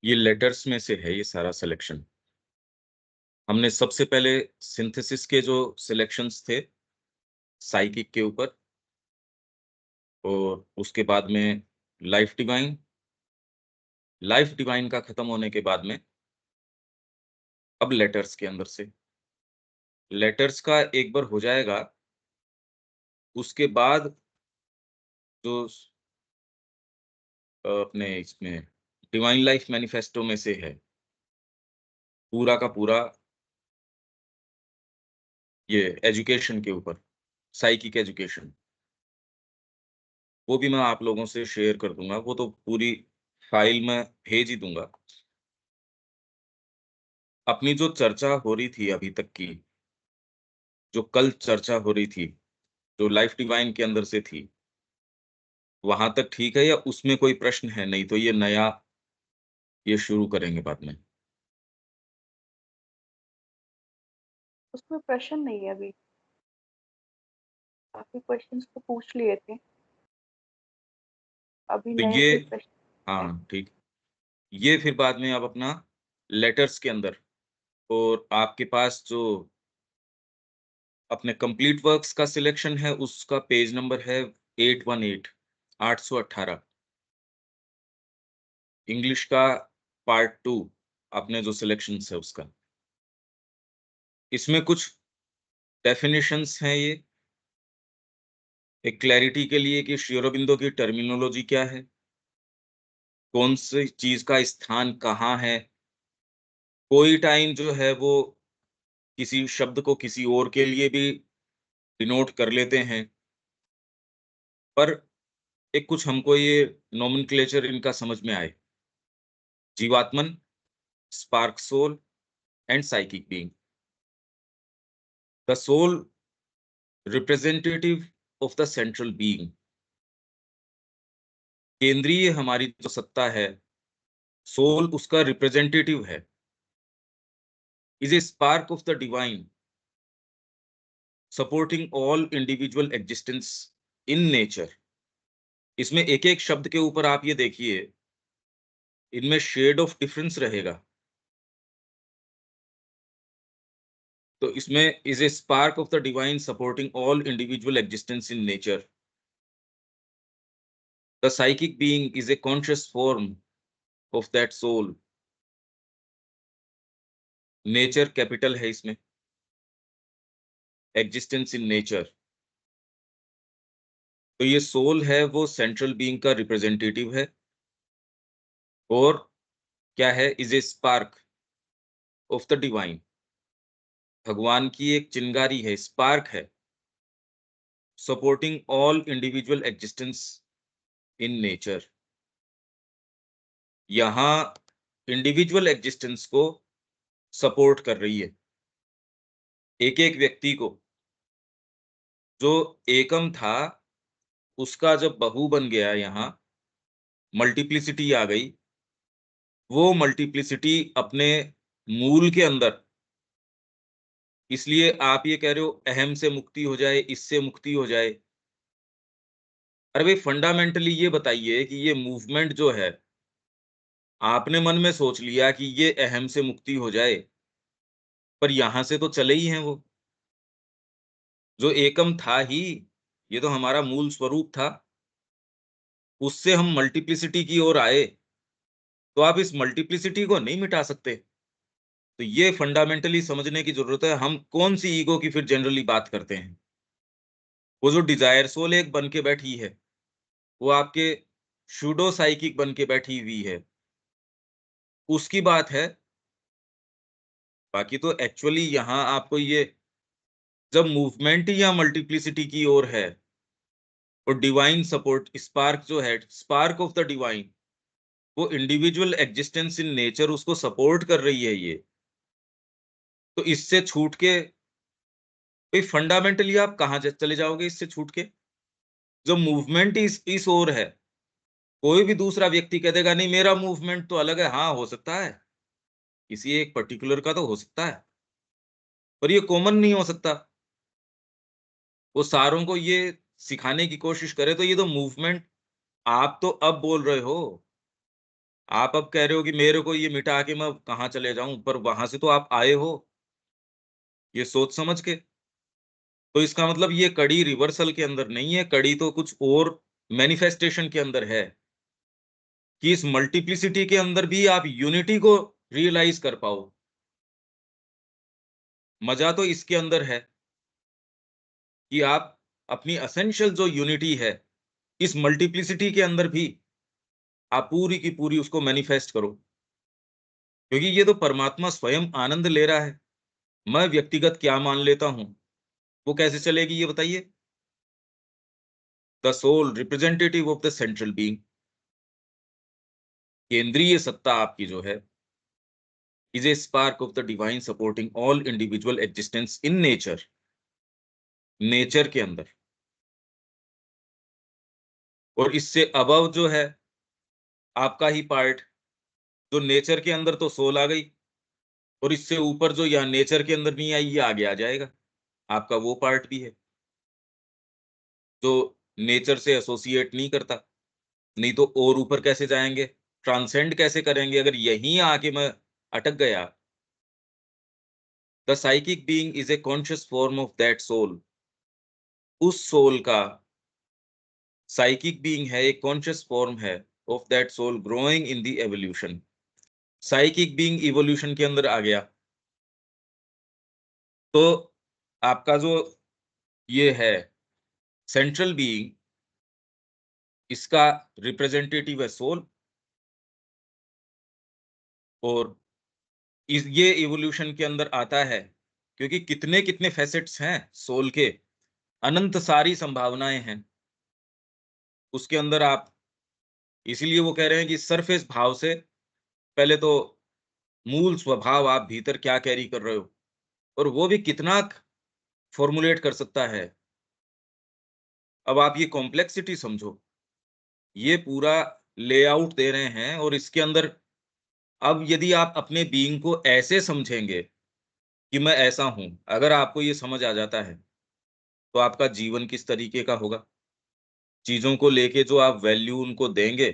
ये लेटर्स में से है ये सारा सिलेक्शन। हमने सबसे पहले सिंथेसिस के जो सिलेक्शंस थे साइकिक के ऊपर, और उसके बाद में लाइफ डिवाइन। लाइफ डिवाइन का खत्म होने के बाद में अब लेटर्स के अंदर से लेटर्स का एक बार हो जाएगा, उसके बाद जो अपने इसमें डिवाइन लाइफ मैनिफेस्टो में से है पूरा का पूरा, ये एजुकेशन के ऊपर, साइकिक एजुकेशन, वो भी मैं आप लोगों से शेयर कर दूंगा। वो तो पूरी फाइल में भेज ही दूंगा। अपनी जो चर्चा हो रही थी अभी तक की, जो कल चर्चा हो रही थी, जो लाइफ डिवाइन के अंदर से थी, वहां तक ठीक है या उसमें कोई प्रश्न है? नहीं तो ये नया ये शुरू करेंगे बाद में। उसमें प्रश्न नहीं है अभी। काफी क्वेश्चंस तो पूछ लिए थे। अभी तो नए ये, कोई प्रश्न है? हाँ ठीक, ये फिर बाद में आप अपना लेटर्स के अंदर, और आपके पास जो अपने कंप्लीट वर्क्स का सिलेक्शन है उसका पेज नंबर है 818, 818। इंग्लिश का पार्ट 2, अपने जो सिलेक्शन है उसका, इसमें कुछ डेफिनेशंस हैं। ये एक क्लैरिटी के लिए कि श्री अरबिंदो की टर्मिनोलॉजी क्या है, कौन सी चीज का स्थान कहाँ है। कोई टाइम जो है वो किसी शब्द को किसी और के लिए भी डिनोट कर लेते हैं, पर एक कुछ हमको ये नोमेनक्लेचर इनका समझ में आए। जीवात्मन, spark soul and psychic being. The soul representative of the central being. केंद्रीय हमारी जो सत्ता है, सोल उसका रिप्रेजेंटेटिव है। Is a spark of the divine supporting all individual existence in nature. इसमें एक एक शब्द के ऊपर आप ये देखिए, इनमें शेड ऑफ डिफरेंस रहेगा। तो इसमें is a spark of the divine supporting all individual existence in nature. The psychic being is a conscious form of that soul. Nature capital है इसमें, एग्जिस्टेंस इन नेचर। तो ये सोल है वो central being का रिप्रेजेंटेटिव है, और क्या है, is a spark of the divine. भगवान की एक चिंगारी है, स्पार्क है, supporting all individual existence in nature. यहाँ इंडिविजुअल एग्जिस्टेंस को सपोर्ट कर रही है, एक एक व्यक्ति को। जो एकम था उसका जब बहु बन गया, यहाँ मल्टीप्लिसिटी आ गई। वो मल्टीप्लिसिटी अपने मूल के अंदर, इसलिए आप ये कह रहे हो अहम से मुक्ति हो जाए, इससे मुक्ति हो जाए। अरे भाई फंडामेंटली ये बताइए कि ये मूवमेंट जो है, आपने मन में सोच लिया कि ये अहम से मुक्ति हो जाए, पर यहां से तो चले ही हैं वो। जो एकम था ही, ये तो हमारा मूल स्वरूप था, उससे हम मल्टीप्लिसिटी की ओर आए, तो आप इस मल्टीप्लिसिटी को नहीं मिटा सकते। तो ये फंडामेंटली समझने की जरूरत है। हम कौन सी ईगो की फिर जनरली बात करते हैं? वो जो डिजायर सोल एक बन के बैठी है, वो आपके शूडो साइकिक बन के बैठी हुई है, उसकी बात है। बाकी तो एक्चुअली यहाँ आपको ये, जब मूवमेंट या मल्टीप्लिसिटी की ओर है, और डिवाइन सपोर्ट, स्पार्क जो है, स्पार्क ऑफ द डिवाइन, वो इंडिविजुअल एग्जिस्टेंस इन नेचर उसको सपोर्ट कर रही है ये, तो इससे छूट के भाई फंडामेंटली आप कहाँ चले जाओगे इससे छूट के? जो मूवमेंट इस ओर है, कोई भी दूसरा व्यक्ति कह देगा नहीं मेरा मूवमेंट तो अलग है। हाँ हो सकता है, किसी एक पर्टिकुलर का तो हो सकता है, पर ये कॉमन नहीं हो सकता। वो सारों को ये सिखाने की कोशिश करे तो ये तो मूवमेंट, आप तो अब बोल रहे हो आप अब कह रहे हो कि मेरे को ये मिटा के मैं कहाँ चले जाऊं, पर वहां से तो आप आए हो, ये सोच समझ के। तो इसका मतलब ये कड़ी रिवर्सल के अंदर नहीं है, कड़ी तो कुछ और मैनिफेस्टेशन के अंदर है, कि इस मल्टीप्लिसिटी के अंदर भी आप यूनिटी को रियलाइज कर पाओ। मजा तो इसके अंदर है कि आप अपनी एसेंशियल जो यूनिटी है, इस मल्टीप्लिसिटी के अंदर भी आप पूरी की पूरी उसको मैनिफेस्ट करो, क्योंकि ये तो परमात्मा स्वयं आनंद ले रहा है। मैं व्यक्तिगत क्या मान लेता हूं, वो कैसे चलेगी ये बताइए। The soul representative of the central being, केंद्रीय सत्ता आपकी जो है, is a spark of the divine supporting all individual existence in nature, nature के अंदर। और इससे अबव जो है आपका ही पार्ट, जो नेचर के अंदर तो सोल आ गई, और इससे ऊपर जो यहाँ नेचर के अंदर नहीं आई, ये आगे आ जाएगा, आपका वो पार्ट भी है जो नेचर से एसोसिएट नहीं करता। नहीं तो और ऊपर कैसे जाएंगे, ट्रांसेंड कैसे करेंगे अगर यहीं आके मैं अटक गया। The psychic being is a conscious form of that soul, उस सोल का, साइकिक बीइंग है, एक कॉन्शियस फॉर्म है of that soul growing in the evolution. Psychic being evolution के अंदर आ गया, तो आपका जो ये है सेंट्रल बीइंग, इसका रिप्रेजेंटेटिव है सोल। और ये इवोल्यूशन के अंदर आता है, क्योंकि कितने कितने फैसेट्स हैं सोल के, अनंत सारी संभावनाएं हैं उसके अंदर। आप इसीलिए वो कह रहे हैं कि सरफेस भाव से पहले तो मूल स्वभाव आप भीतर क्या कैरी कर रहे हो, और वो भी कितना फॉर्मुलेट कर सकता है। अब आप ये कॉम्प्लेक्सिटी समझो, ये पूरा लेआउट दे रहे हैं, और इसके अंदर अब यदि आप अपने बीइंग को ऐसे समझेंगे कि मैं ऐसा हूं, अगर आपको ये समझ आ जाता है, तो आपका जीवन किस तरीके का होगा, चीजों को लेके जो आप वैल्यू उनको देंगे,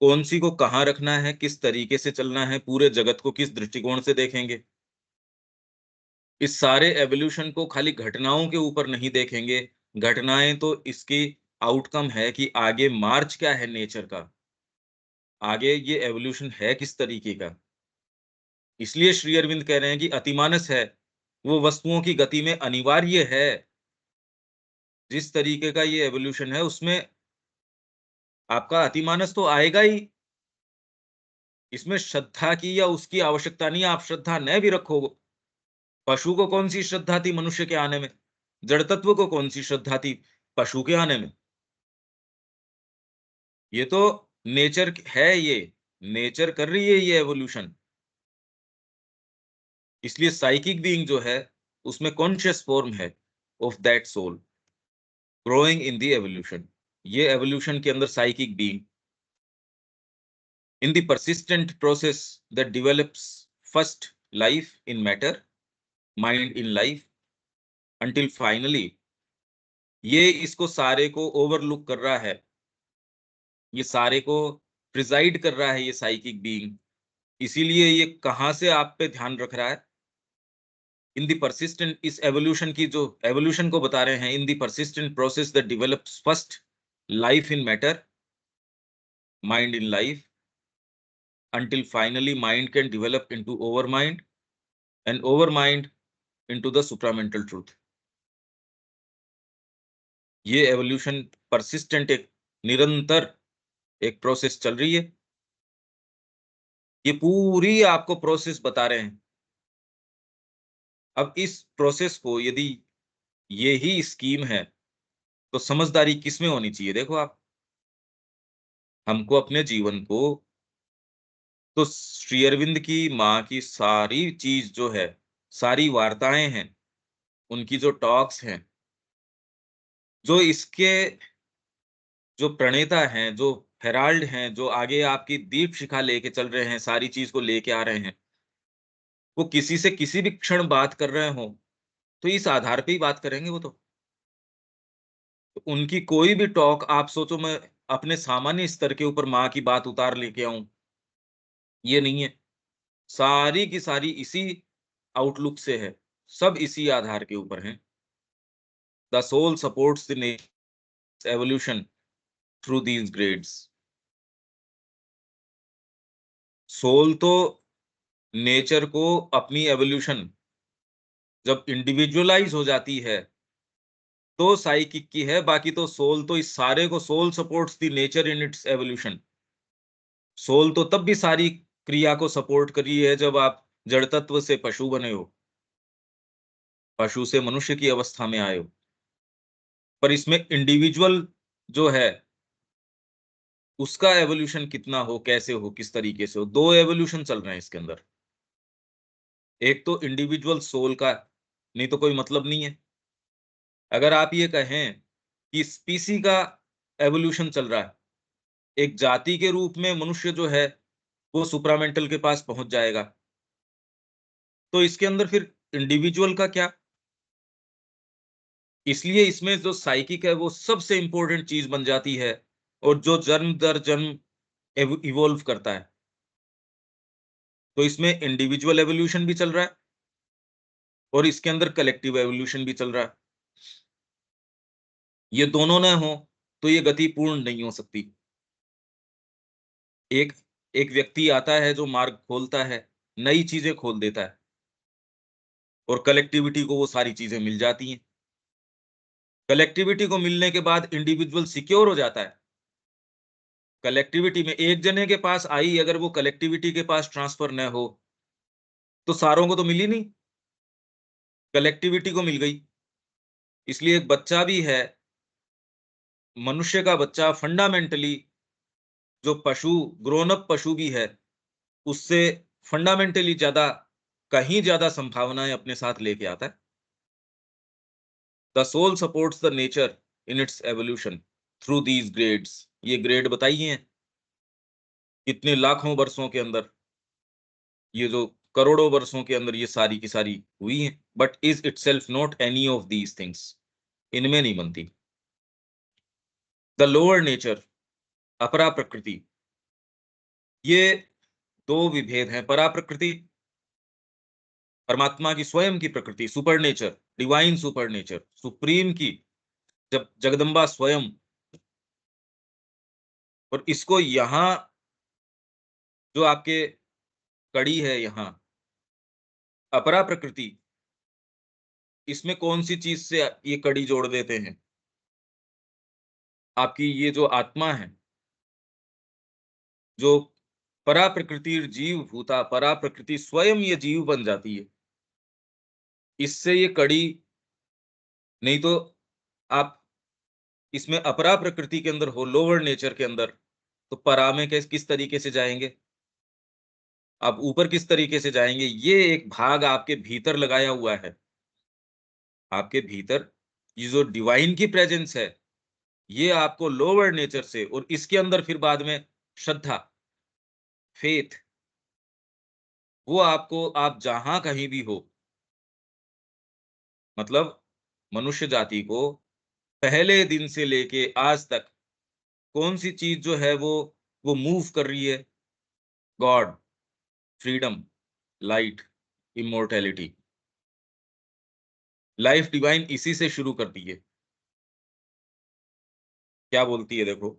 कौन सी को कहाँ रखना है, किस तरीके से चलना है, पूरे जगत को किस दृष्टिकोण से देखेंगे। इस सारे एवोल्यूशन को खाली घटनाओं के ऊपर नहीं देखेंगे, घटनाएं तो इसकी आउटकम है कि आगे मार्च क्या है नेचर का, आगे ये एवोल्यूशन है किस तरीके का। इसलिए श्री अरविंद कह रहे हैं कि अतिमानस है वो वस्तुओं की गति में अनिवार्य है। जिस तरीके का ये एवोल्यूशन है उसमें आपका अतिमानस तो आएगा ही। इसमें श्रद्धा की या उसकी आवश्यकता नहीं, आप श्रद्धा न भी रखो। पशु को कौन सी श्रद्धा थी मनुष्य के आने में, जड़ तत्व को कौन सी श्रद्धा थी पशु के आने में। ये तो नेचर है, ये नेचर कर रही है ये एवोल्यूशन। इसलिए साइकिक बीइंग जो है उसमें कॉन्शियस फॉर्म है of that soul growing in the evolution. ये एवोल्यूशन के अंदर psychic being in the persistent process that develops first life in matter, mind in life, until finally ये इसको सारे को ओवरलुक कर रहा है, ये सारे को प्रिजाइड कर रहा है ये साइकिक बीइंग। इसीलिए ये कहाँ से आप पे ध्यान रख रहा है, इन दी परसिस्टेंट, इस एवोल्यूशन की जो एवोल्यूशन को बता रहे हैं, in the persistent process that develops first life in matter, mind in life, until finally mind can develop into overmind and overmind into the supramental truth। ये एवोल्यूशन परसिस्टेंट, एक निरंतर एक प्रोसेस चल रही है। ये पूरी आपको प्रोसेस बता रहे हैं। अब इस प्रोसेस को यदि ये ही स्कीम है, तो समझदारी किसमें होनी चाहिए। देखो आप, हमको अपने जीवन को, तो श्री अरविंद की माँ की सारी चीज जो है, सारी वार्ताएं हैं, उनकी जो टॉक्स हैं, जो इसके जो प्रणेता हैं, जो हेराल्ड हैं, जो आगे आपकी दीप शिखा लेके चल रहे हैं, सारी चीज को लेके आ रहे हैं, वो किसी से किसी भी क्षण बात कर रहे हो, तो इस आधार पे ही बात करेंगे वो तो उनकी कोई भी टॉक आप सोचो, मैं अपने सामान्य स्तर के ऊपर माँ की बात उतार लेके आऊं, ये नहीं है। सारी की सारी इसी आउटलुक से है, सब इसी आधार के ऊपर हैं। The soul supports the nature's evolution through these grades. Soul तो नेचर को अपनी एवोल्यूशन जब इंडिविजुअलाइज हो जाती है तो साइकिक की है, बाकी तो सोल तो इस सारे को, soul supports the nature in its evolution. Soul तो तब भी सारी क्रिया को सपोर्ट करी है जब आप जड़ तत्व से पशु बने हो, पशु से मनुष्य की अवस्था में आए हो। पर इसमें इंडिविजुअल जो है उसका एवोल्यूशन कितना हो, कैसे हो, किस तरीके से हो, दो एवोल्यूशन चल रहे हैं इसके अंदर। एक तो इंडिविजुअल सोल का, नहीं तो कोई मतलब नहीं है। अगर आप ये कहें कि स्पीसी का एवोल्यूशन चल रहा है, एक जाति के रूप में मनुष्य जो है वो सुप्रामेंटल के पास पहुंच जाएगा, तो इसके अंदर फिर इंडिविजुअल का क्या? इसलिए इसमें जो साइकिक है वो सबसे इंपॉर्टेंट चीज बन जाती है, और जो जन्म दर जन्म इवोल्व करता है। तो इसमें इंडिविजुअल एवोल्यूशन भी चल रहा है और इसके अंदर कलेक्टिव एवोल्यूशन भी चल रहा है। ये दोनों ना हो तो ये गति पूर्ण नहीं हो सकती। एक एक व्यक्ति आता है जो मार्ग खोलता है, नई चीजें खोल देता है, और कलेक्टिविटी को वो सारी चीजें मिल जाती हैं। कलेक्टिविटी को मिलने के बाद इंडिविजुअल सिक्योर हो जाता है। कलेक्टिविटी में एक जने के पास आई, अगर वो कलेक्टिविटी के पास ट्रांसफर न हो तो सारों को तो मिली नहीं, कलेक्टिविटी को मिल गई। इसलिए एक बच्चा भी है, मनुष्य का बच्चा फंडामेंटली जो पशु, ग्रोन अप पशु भी है, उससे फंडामेंटली ज्यादा, कहीं ज्यादा संभावनाएं अपने साथ लेके आता है। The soul supports the nature in its evolution through these grades. ये ग्रेड बताइए हैं कितने लाखों वर्षों के अंदर, ये जो करोड़ों वर्षों के अंदर ये सारी की सारी हुई हैं, but is itself not any of these things, इनमें नहीं बनती। द लोअर नेचर, अपरा प्रकृति, ये दो विभेद हैं। परा प्रकृति परमात्मा की स्वयं की प्रकृति, super nature, divine super nature, supreme की जब जगदम्बा स्वयं, और इसको यहां जो आपके कड़ी है यहां अपरा प्रकृति, इसमें कौन सी चीज से ये कड़ी जोड़ देते हैं? आपकी ये जो आत्मा है, जो परा प्रकृति जीव भूता, परा प्रकृति स्वयं ये जीव बन जाती है, इससे ये कड़ी। नहीं तो आप इसमें अपरा प्रकृति के अंदर हो, लोअर नेचर के अंदर, तो परा में किस तरीके से जाएंगे आप, ऊपर किस तरीके से जाएंगे? ये एक भाग आपके भीतर लगाया हुआ है। आपके भीतर ये जो डिवाइन की प्रेजेंस है, ये आपको लोअर नेचर से, और इसके अंदर फिर बाद में श्रद्धा, फेथ, वो आपको, आप जहां कहीं भी हो, मतलब मनुष्य जाति को पहले दिन से लेके आज तक कौन सी चीज जो है वो मूव कर रही है? God, freedom, light, immortality. Life divine इसी से शुरू करती है। क्या बोलती है देखो,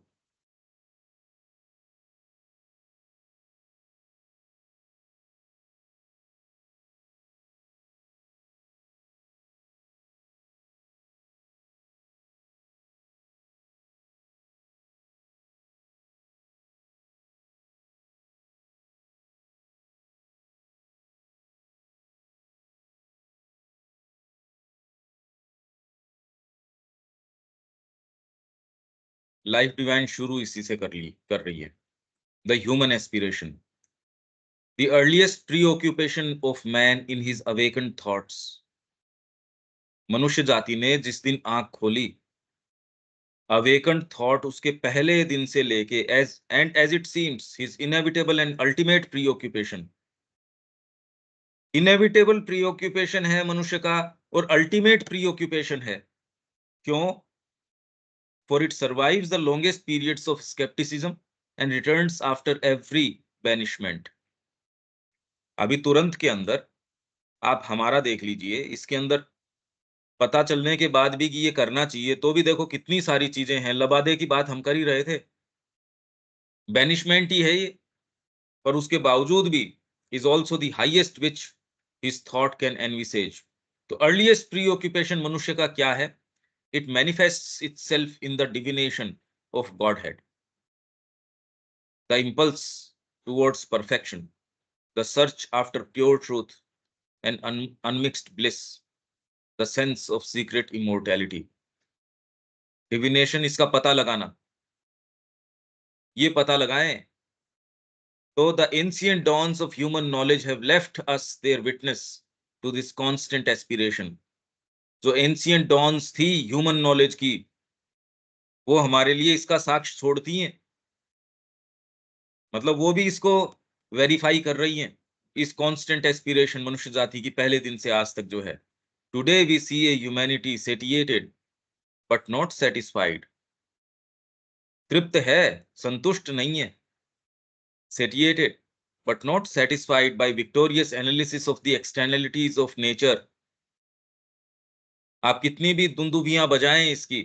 लाइफ डिवाइन शुरू इसी से कर रही है। The human aspiration, the earliest प्रीऑक्यूपेशन of man in his awakened thoughts. मनुष्य जाति ने जिस दिन आंख खोली, अवेकन्ड थॉट उसके पहले दिन से लेके, as it seems his inevitable and ultimate preoccupation. Inevitable preoccupation है मनुष्य का, और अल्टीमेट प्रीऑक्यूपेशन है। क्यों? For it survives the longest periods of skepticism and returns after every banishment. अभी तुरंत के अंदर आप हमारा देख लीजिए, इसके अंदर पता चलने के बाद भी कि ये करना चाहिए, तो भी देखो कितनी सारी चीजें हैं। लबादे की बात हम कर ही रहे थे, बैनिशमेंट ही है ये, पर उसके बावजूद भी is also the highest which his thought can envisage. तो अर्लीस्ट प्री ऑक्यूपेशन मनुष्य का क्या है? It manifests itself in the divination of godhead, the impulse towards perfection, the search after pure truth and unmixed bliss, the sense of secret immortality. Divination, इसका पता लगाना, ये पता लगाएं। तो the ancient dawns of human knowledge have left us their witness to this constant aspiration. जो ancient dawns थी human knowledge की, वो हमारे लिए इसका साक्ष्य छोड़ती हैं। मतलब वो भी इसको वेरीफाई कर रही हैं, इस कांस्टेंट एस्पिरेशन मनुष्य जाति की पहले दिन से आज तक जो है। Today we see a humanity satiated but not satisfied. तृप्त है, संतुष्ट नहीं है। satiated but not satisfied by victorious analysis of the externalities of nature। आप कितनी भी दुंदुभियां बजाएं इसकी,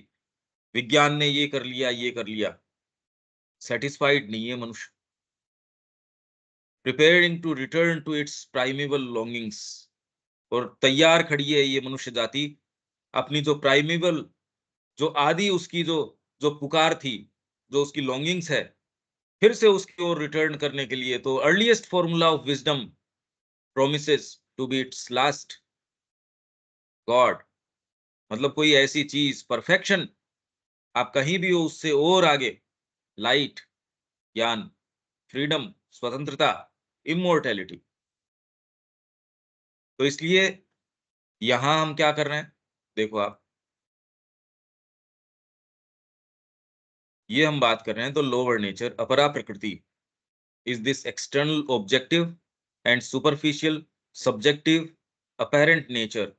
विज्ञान ने ये कर लिया, ये कर लिया, सेटिस्फाइड नहीं है मनुष्य। Preparing to return to its primeval longings, और तैयार खड़ी है ये मनुष्य जाति अपनी जो प्राइमेबल, जो आदि उसकी जो जो पुकार थी, जो उसकी लॉन्गिंग्स है, फिर से उसकी ओर रिटर्न करने के लिए। तो earliest formula of wisdom promises to be its last god. मतलब कोई ऐसी चीज, परफेक्शन, आप कहीं भी हो उससे और आगे, लाइट, ज्ञान, फ्रीडम, स्वतंत्रता, इमोर्टैलिटी। तो इसलिए यहां हम क्या कर रहे हैं, देखो आप, ये हम बात कर रहे हैं तो लोअर नेचर, अपरा प्रकृति, is this external objective and superficial subjective apparent nature.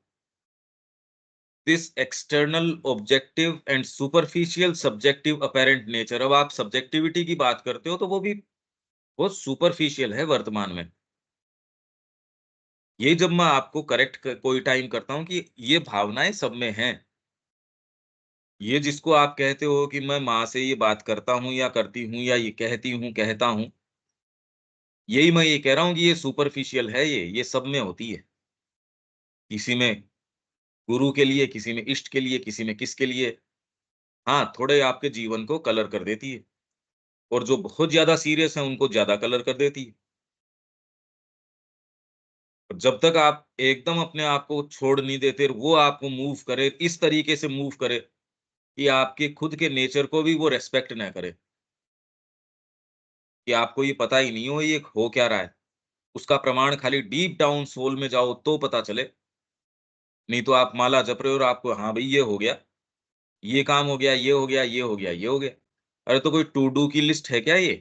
This external objective and superficial subjective apparent nature. अब आप सब्जेक्टिविटी की बात करते हो तो वो भी बहुत सुपरफिशियल है वर्तमान में। ये जब मैं आपको करेक्ट कोई टाइम करता हूं कि ये भावनाएं सब में हैं, ये जिसको आप कहते हो कि मैं माँ से ये बात करता हूँ या करती हूँ या ये कहती हूँ कहता हूँ, यही मैं ये कह रहा हूँ कि ये सुपरफिशियल है, ये सब में होती है। किसी में गुरु के लिए, किसी में इष्ट के लिए, किसी में किसके लिए। हाँ, थोड़े आपके जीवन को कलर कर देती है, और जो बहुत ज्यादा सीरियस है उनको ज्यादा कलर कर देती है। और जब तक आप एकदम अपने आप को छोड़ नहीं देते, वो आपको मूव करे, इस तरीके से मूव करे कि आपके खुद के नेचर को भी वो रेस्पेक्ट ना करे, कि आपको ये पता ही नहीं हो ये हो क्या रहा है। उसका प्रमाण खाली डीप डाउन सोल में जाओ तो पता चले। नहीं तो आप माला जप रहे हो और आपको, हाँ भाई ये हो गया, ये काम हो गया, ये हो गया, ये हो गया, ये हो गया। अरे तो कोई टू डू की लिस्ट है क्या ये,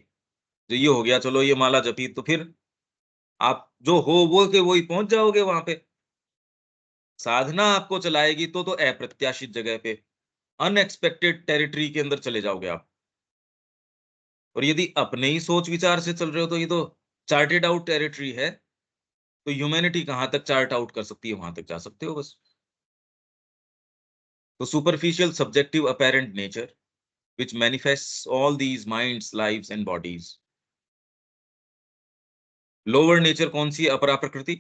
जो ये हो गया चलो ये माला जपी, तो फिर आप जो हो बोल के वही पहुंच जाओगे वहां पे। साधना आपको चलाएगी तो अप्रत्याशित जगह पे, अनएक्सपेक्टेड टेरिटरी के अंदर चले जाओगे आप। और यदि अपने ही सोच विचार से चल रहे हो तो ये तो चार्टेड आउट टेरिटरी है। तो ह्यूमैनिटी कहां तक चार्ट आउट कर सकती है, वहां तक जा सकते हो बस। तो superficial subjective apparent nature which manifests all these minds, lives and bodies। Lower nature कौन सी? अपरा प्रकृति।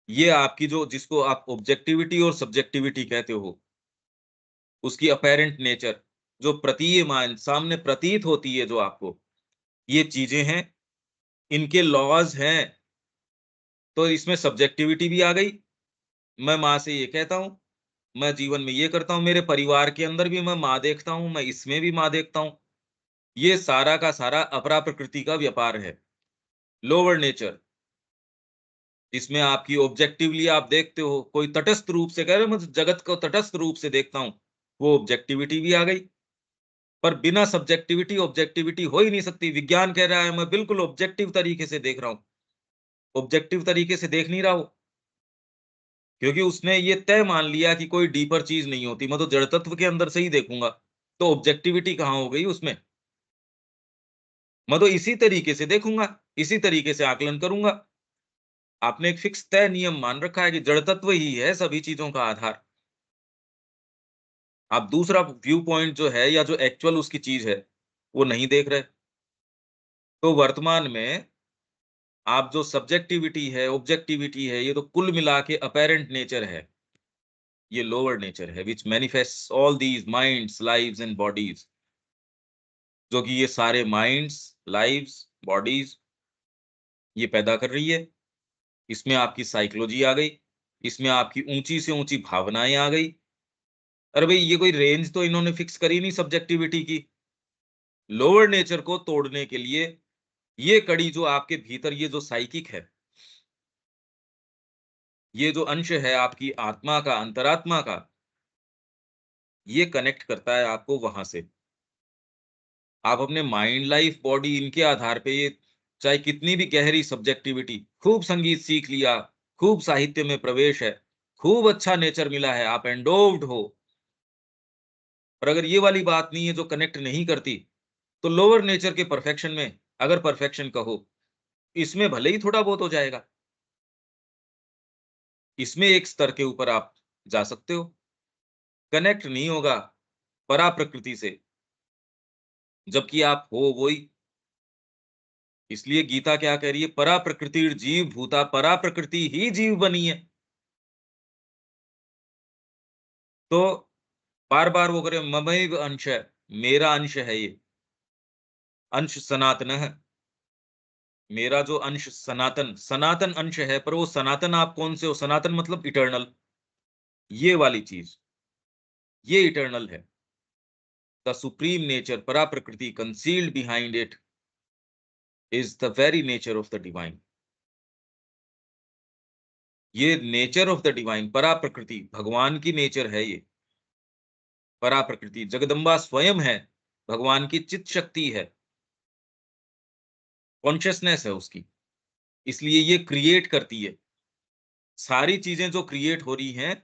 ये आपकी जो, जिसको आप ऑब्जेक्टिविटी और सब्जेक्टिविटी कहते हो, उसकी अपैरेंट नेचर, जो प्रतीयमान सामने प्रतीत होती है जो आपको, ये चीजें हैं, इनके लॉज हैं। तो इसमें सब्जेक्टिविटी भी आ गई। मैं माँ से ये कहता हूँ, मैं जीवन में ये करता हूँ, मेरे परिवार के अंदर भी मैं माँ देखता हूँ, मैं इसमें भी माँ देखता हूँ। ये सारा का सारा अपरा प्रकृति का व्यापार है। लोअर नेचर, इसमें आपकी ऑब्जेक्टिवली आप देखते हो, कोई तटस्थ रूप से कह रहे हो मैं जगत को तटस्थ रूप से देखता हूं, वो ऑब्जेक्टिविटी भी आ गई। पर बिना सब्जेक्टिविटी ऑब्जेक्टिविटी हो ही नहीं सकती। विज्ञान कह रहा है मैं बिल्कुल ऑब्जेक्टिव तरीके से देख रहा हूं, ऑब्जेक्टिव तरीके से देख नहीं रहा हो, क्योंकि उसने ये तय मान लिया कि कोई डीपर चीज नहीं होती, मैं तो जड़ तत्व के अंदर से ही देखूंगा। तो ऑब्जेक्टिविटी कहां हो गई उसमें? मैं तो इसी तरीके से देखूंगा, इसी तरीके से आकलन करूंगा। आपने एक फिक्स तय नियम मान रखा है कि जड़ तत्व ही है सभी चीजों का आधार। आप दूसरा व्यू पॉइंट जो है या जो एक्चुअल उसकी चीज है, वो नहीं देख रहे। तो वर्तमान में आप जो सब्जेक्टिविटी है, ऑब्जेक्टिविटी है, ये तो कुल मिला के अपैरेंट नेचर है। ये लोअर नेचर है which manifests all these minds, lives and bodies, जो कि ये सारे माइंड्स, लाइव्स, बॉडीज ये पैदा कर रही है। इसमें आपकी साइकोलॉजी आ गई, इसमें आपकी ऊंची से ऊंची भावनाएं आ गई। अरे भाई, ये कोई रेंज तो इन्होंने फिक्स करी नहीं सब्जेक्टिविटी की। लोअर नेचर को तोड़ने के लिए ये कड़ी जो आपके भीतर, ये जो साइकिक है, ये जो अंश है आपकी आत्मा का, अंतरात्मा का, ये कनेक्ट करता है आपको वहां से। आप अपने माइंड, लाइफ, बॉडी, इनके आधार पे ये चाहे कितनी भी गहरी सब्जेक्टिविटी, खूब संगीत सीख लिया, खूब साहित्य में प्रवेश है, खूब अच्छा नेचर मिला है, आप एंडोव्ड हो, और अगर ये वाली बात नहीं है जो कनेक्ट नहीं करती, तो लोअर नेचर के परफेक्शन में, अगर परफेक्शन कहो, इसमें भले ही थोड़ा बहुत हो जाएगा, इसमें एक स्तर के ऊपर आप जा सकते हो, कनेक्ट नहीं होगा परा प्रकृति से, जबकि आप हो वही। इसलिए गीता क्या कह रही है? परा प्रकृति जीव भूता, परा प्रकृति ही जीव बनी है। तो बार बार वो करे ममैव अंश है, मेरा अंश है ये, अंश सनातन है, मेरा जो अंश सनातन, सनातन अंश है। पर वो सनातन आप कौन से हो? सनातन मतलब इटर्नल, ये वाली चीज, ये इटर्नल है। द सुप्रीम नेचर, परा प्रकृति, concealed behind it is the very nature of the divine. ये नेचर ऑफ द डिवाइन, परा प्रकृति, भगवान की नेचर है ये। परा प्रकृति जगदम्बा स्वयं है, भगवान की चित शक्ति है, कॉन्शियसनेस है उसकी। इसलिए ये क्रिएट करती है सारी चीजें जो क्रिएट हो रही हैं।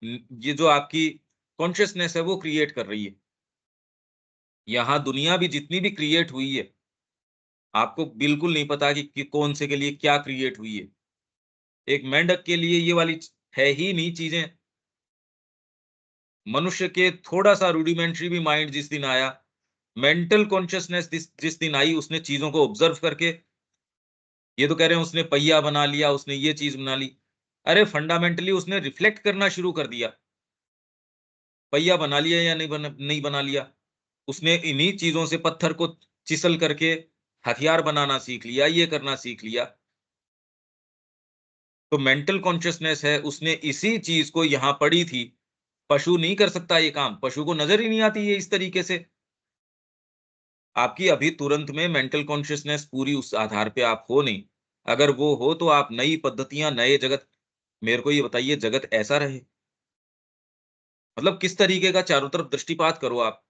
ये जो आपकी कॉन्शियसनेस है वो क्रिएट कर रही है। यहाँ दुनिया भी जितनी भी क्रिएट हुई है, आपको बिल्कुल नहीं पता कि कौन से के लिए क्या क्रिएट हुई है। एक मेंढक के लिए ये वाली है ही नहीं चीजें। मनुष्य के थोड़ा सा रूडिमेंट्री भी माइंड जिस दिन आया, मेंटल कॉन्शियसनेस जिस दिन आई, उसने चीजों को ऑब्जर्व करके, ये तो कह रहे हैं उसने पहिया बना लिया, उसने ये चीज बना ली। अरे फंडामेंटली उसने रिफ्लेक्ट करना शुरू कर दिया, पहिया बना लिया या नहीं बना लिया। उसने इन्हीं चीजों से पत्थर को चिसल करके हथियार बनाना सीख लिया, ये करना सीख लिया। तो मेंटल कॉन्शियसनेस है, उसने इसी चीज को यहां पड़ी थी। पशु नहीं कर सकता ये काम, पशु को नजर ही नहीं आती है इस तरीके से। आपकी अभी तुरंत में मेंटल कॉन्शियसनेस पूरी उस आधार पे आप हो नहीं। अगर वो हो तो आप नई पद्धतियां, नए जगत, मेरे को ये बताइए जगत ऐसा रहे, मतलब किस तरीके का चारों तरफ दृष्टिपात करो आप,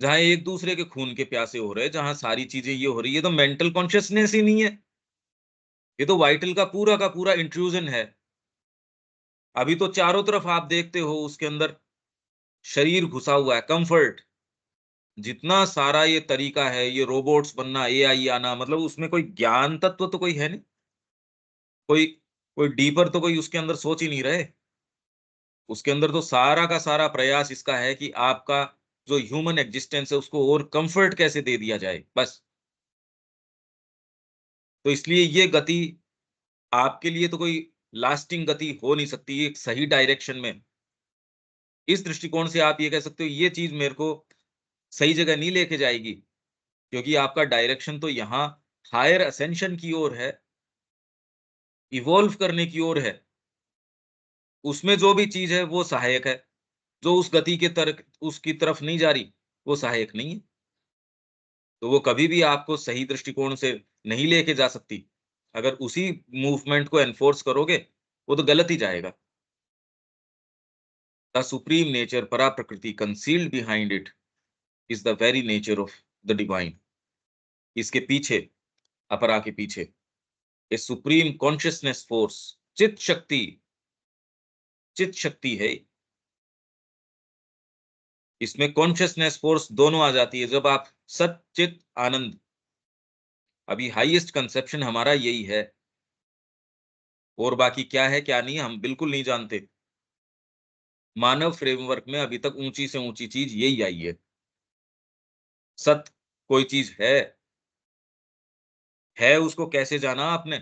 जहां एक दूसरे के खून के प्यासे हो रहे, जहां सारी चीजें ये हो रही है, तो मेंटल कॉन्शियसनेस ही नहीं है। ये तो वाइटल का पूरा इंट्रूजन है। अभी तो चारों तरफ आप देखते हो उसके अंदर शरीर घुसा हुआ है, कंफर्ट, जितना सारा ये तरीका है, ये रोबोट्स बनना, एआई आना, मतलब उसमें कोई ज्ञान तत्व तो कोई है नहीं, कोई कोई डीपर तो कोई उसके अंदर सोच ही नहीं रहे। उसके अंदर तो सारा का सारा प्रयास इसका है कि आपका जो ह्यूमन एग्जिस्टेंस है उसको और कंफर्ट कैसे दे दिया जाए, बस। तो इसलिए ये गति आपके लिए तो कोई लास्टिंग गति हो नहीं सकती एक सही डायरेक्शन में। इस दृष्टिकोण से आप ये कह सकते हो ये चीज मेरे को सही जगह नहीं लेके जाएगी, क्योंकि आपका डायरेक्शन तो यहाँ हायर असेंशन की ओर है, इवॉल्व करने की ओर है। उसमें जो भी चीज है वो सहायक है, जो उस गति के तरफ, उसकी तरफ नहीं जा रही, वो सहायक नहीं है। तो वो कभी भी आपको सही दृष्टिकोण से नहीं लेके जा सकती। अगर उसी मूवमेंट को एनफोर्स करोगे, वो तो गलत ही जाएगा। द सुप्रीम नेचर, परा प्रकृति, concealed behind it is the very nature of the divine. इसके पीछे, अपरा के पीछे, ए सुप्रीम कॉन्शियसनेस फोर्स, चित शक्ति, चित शक्ति है। इसमें कॉन्शियसनेस फोर्स दोनों आ जाती है जब आप सत चित आनंद, अभी हाईएस्ट कंसेप्शन हमारा यही है, और बाकी क्या है क्या नहीं हम बिल्कुल नहीं जानते। मानव फ्रेमवर्क में अभी तक ऊंची से ऊंची चीज यही आई है। सत्य कोई चीज है उसको कैसे जाना आपने?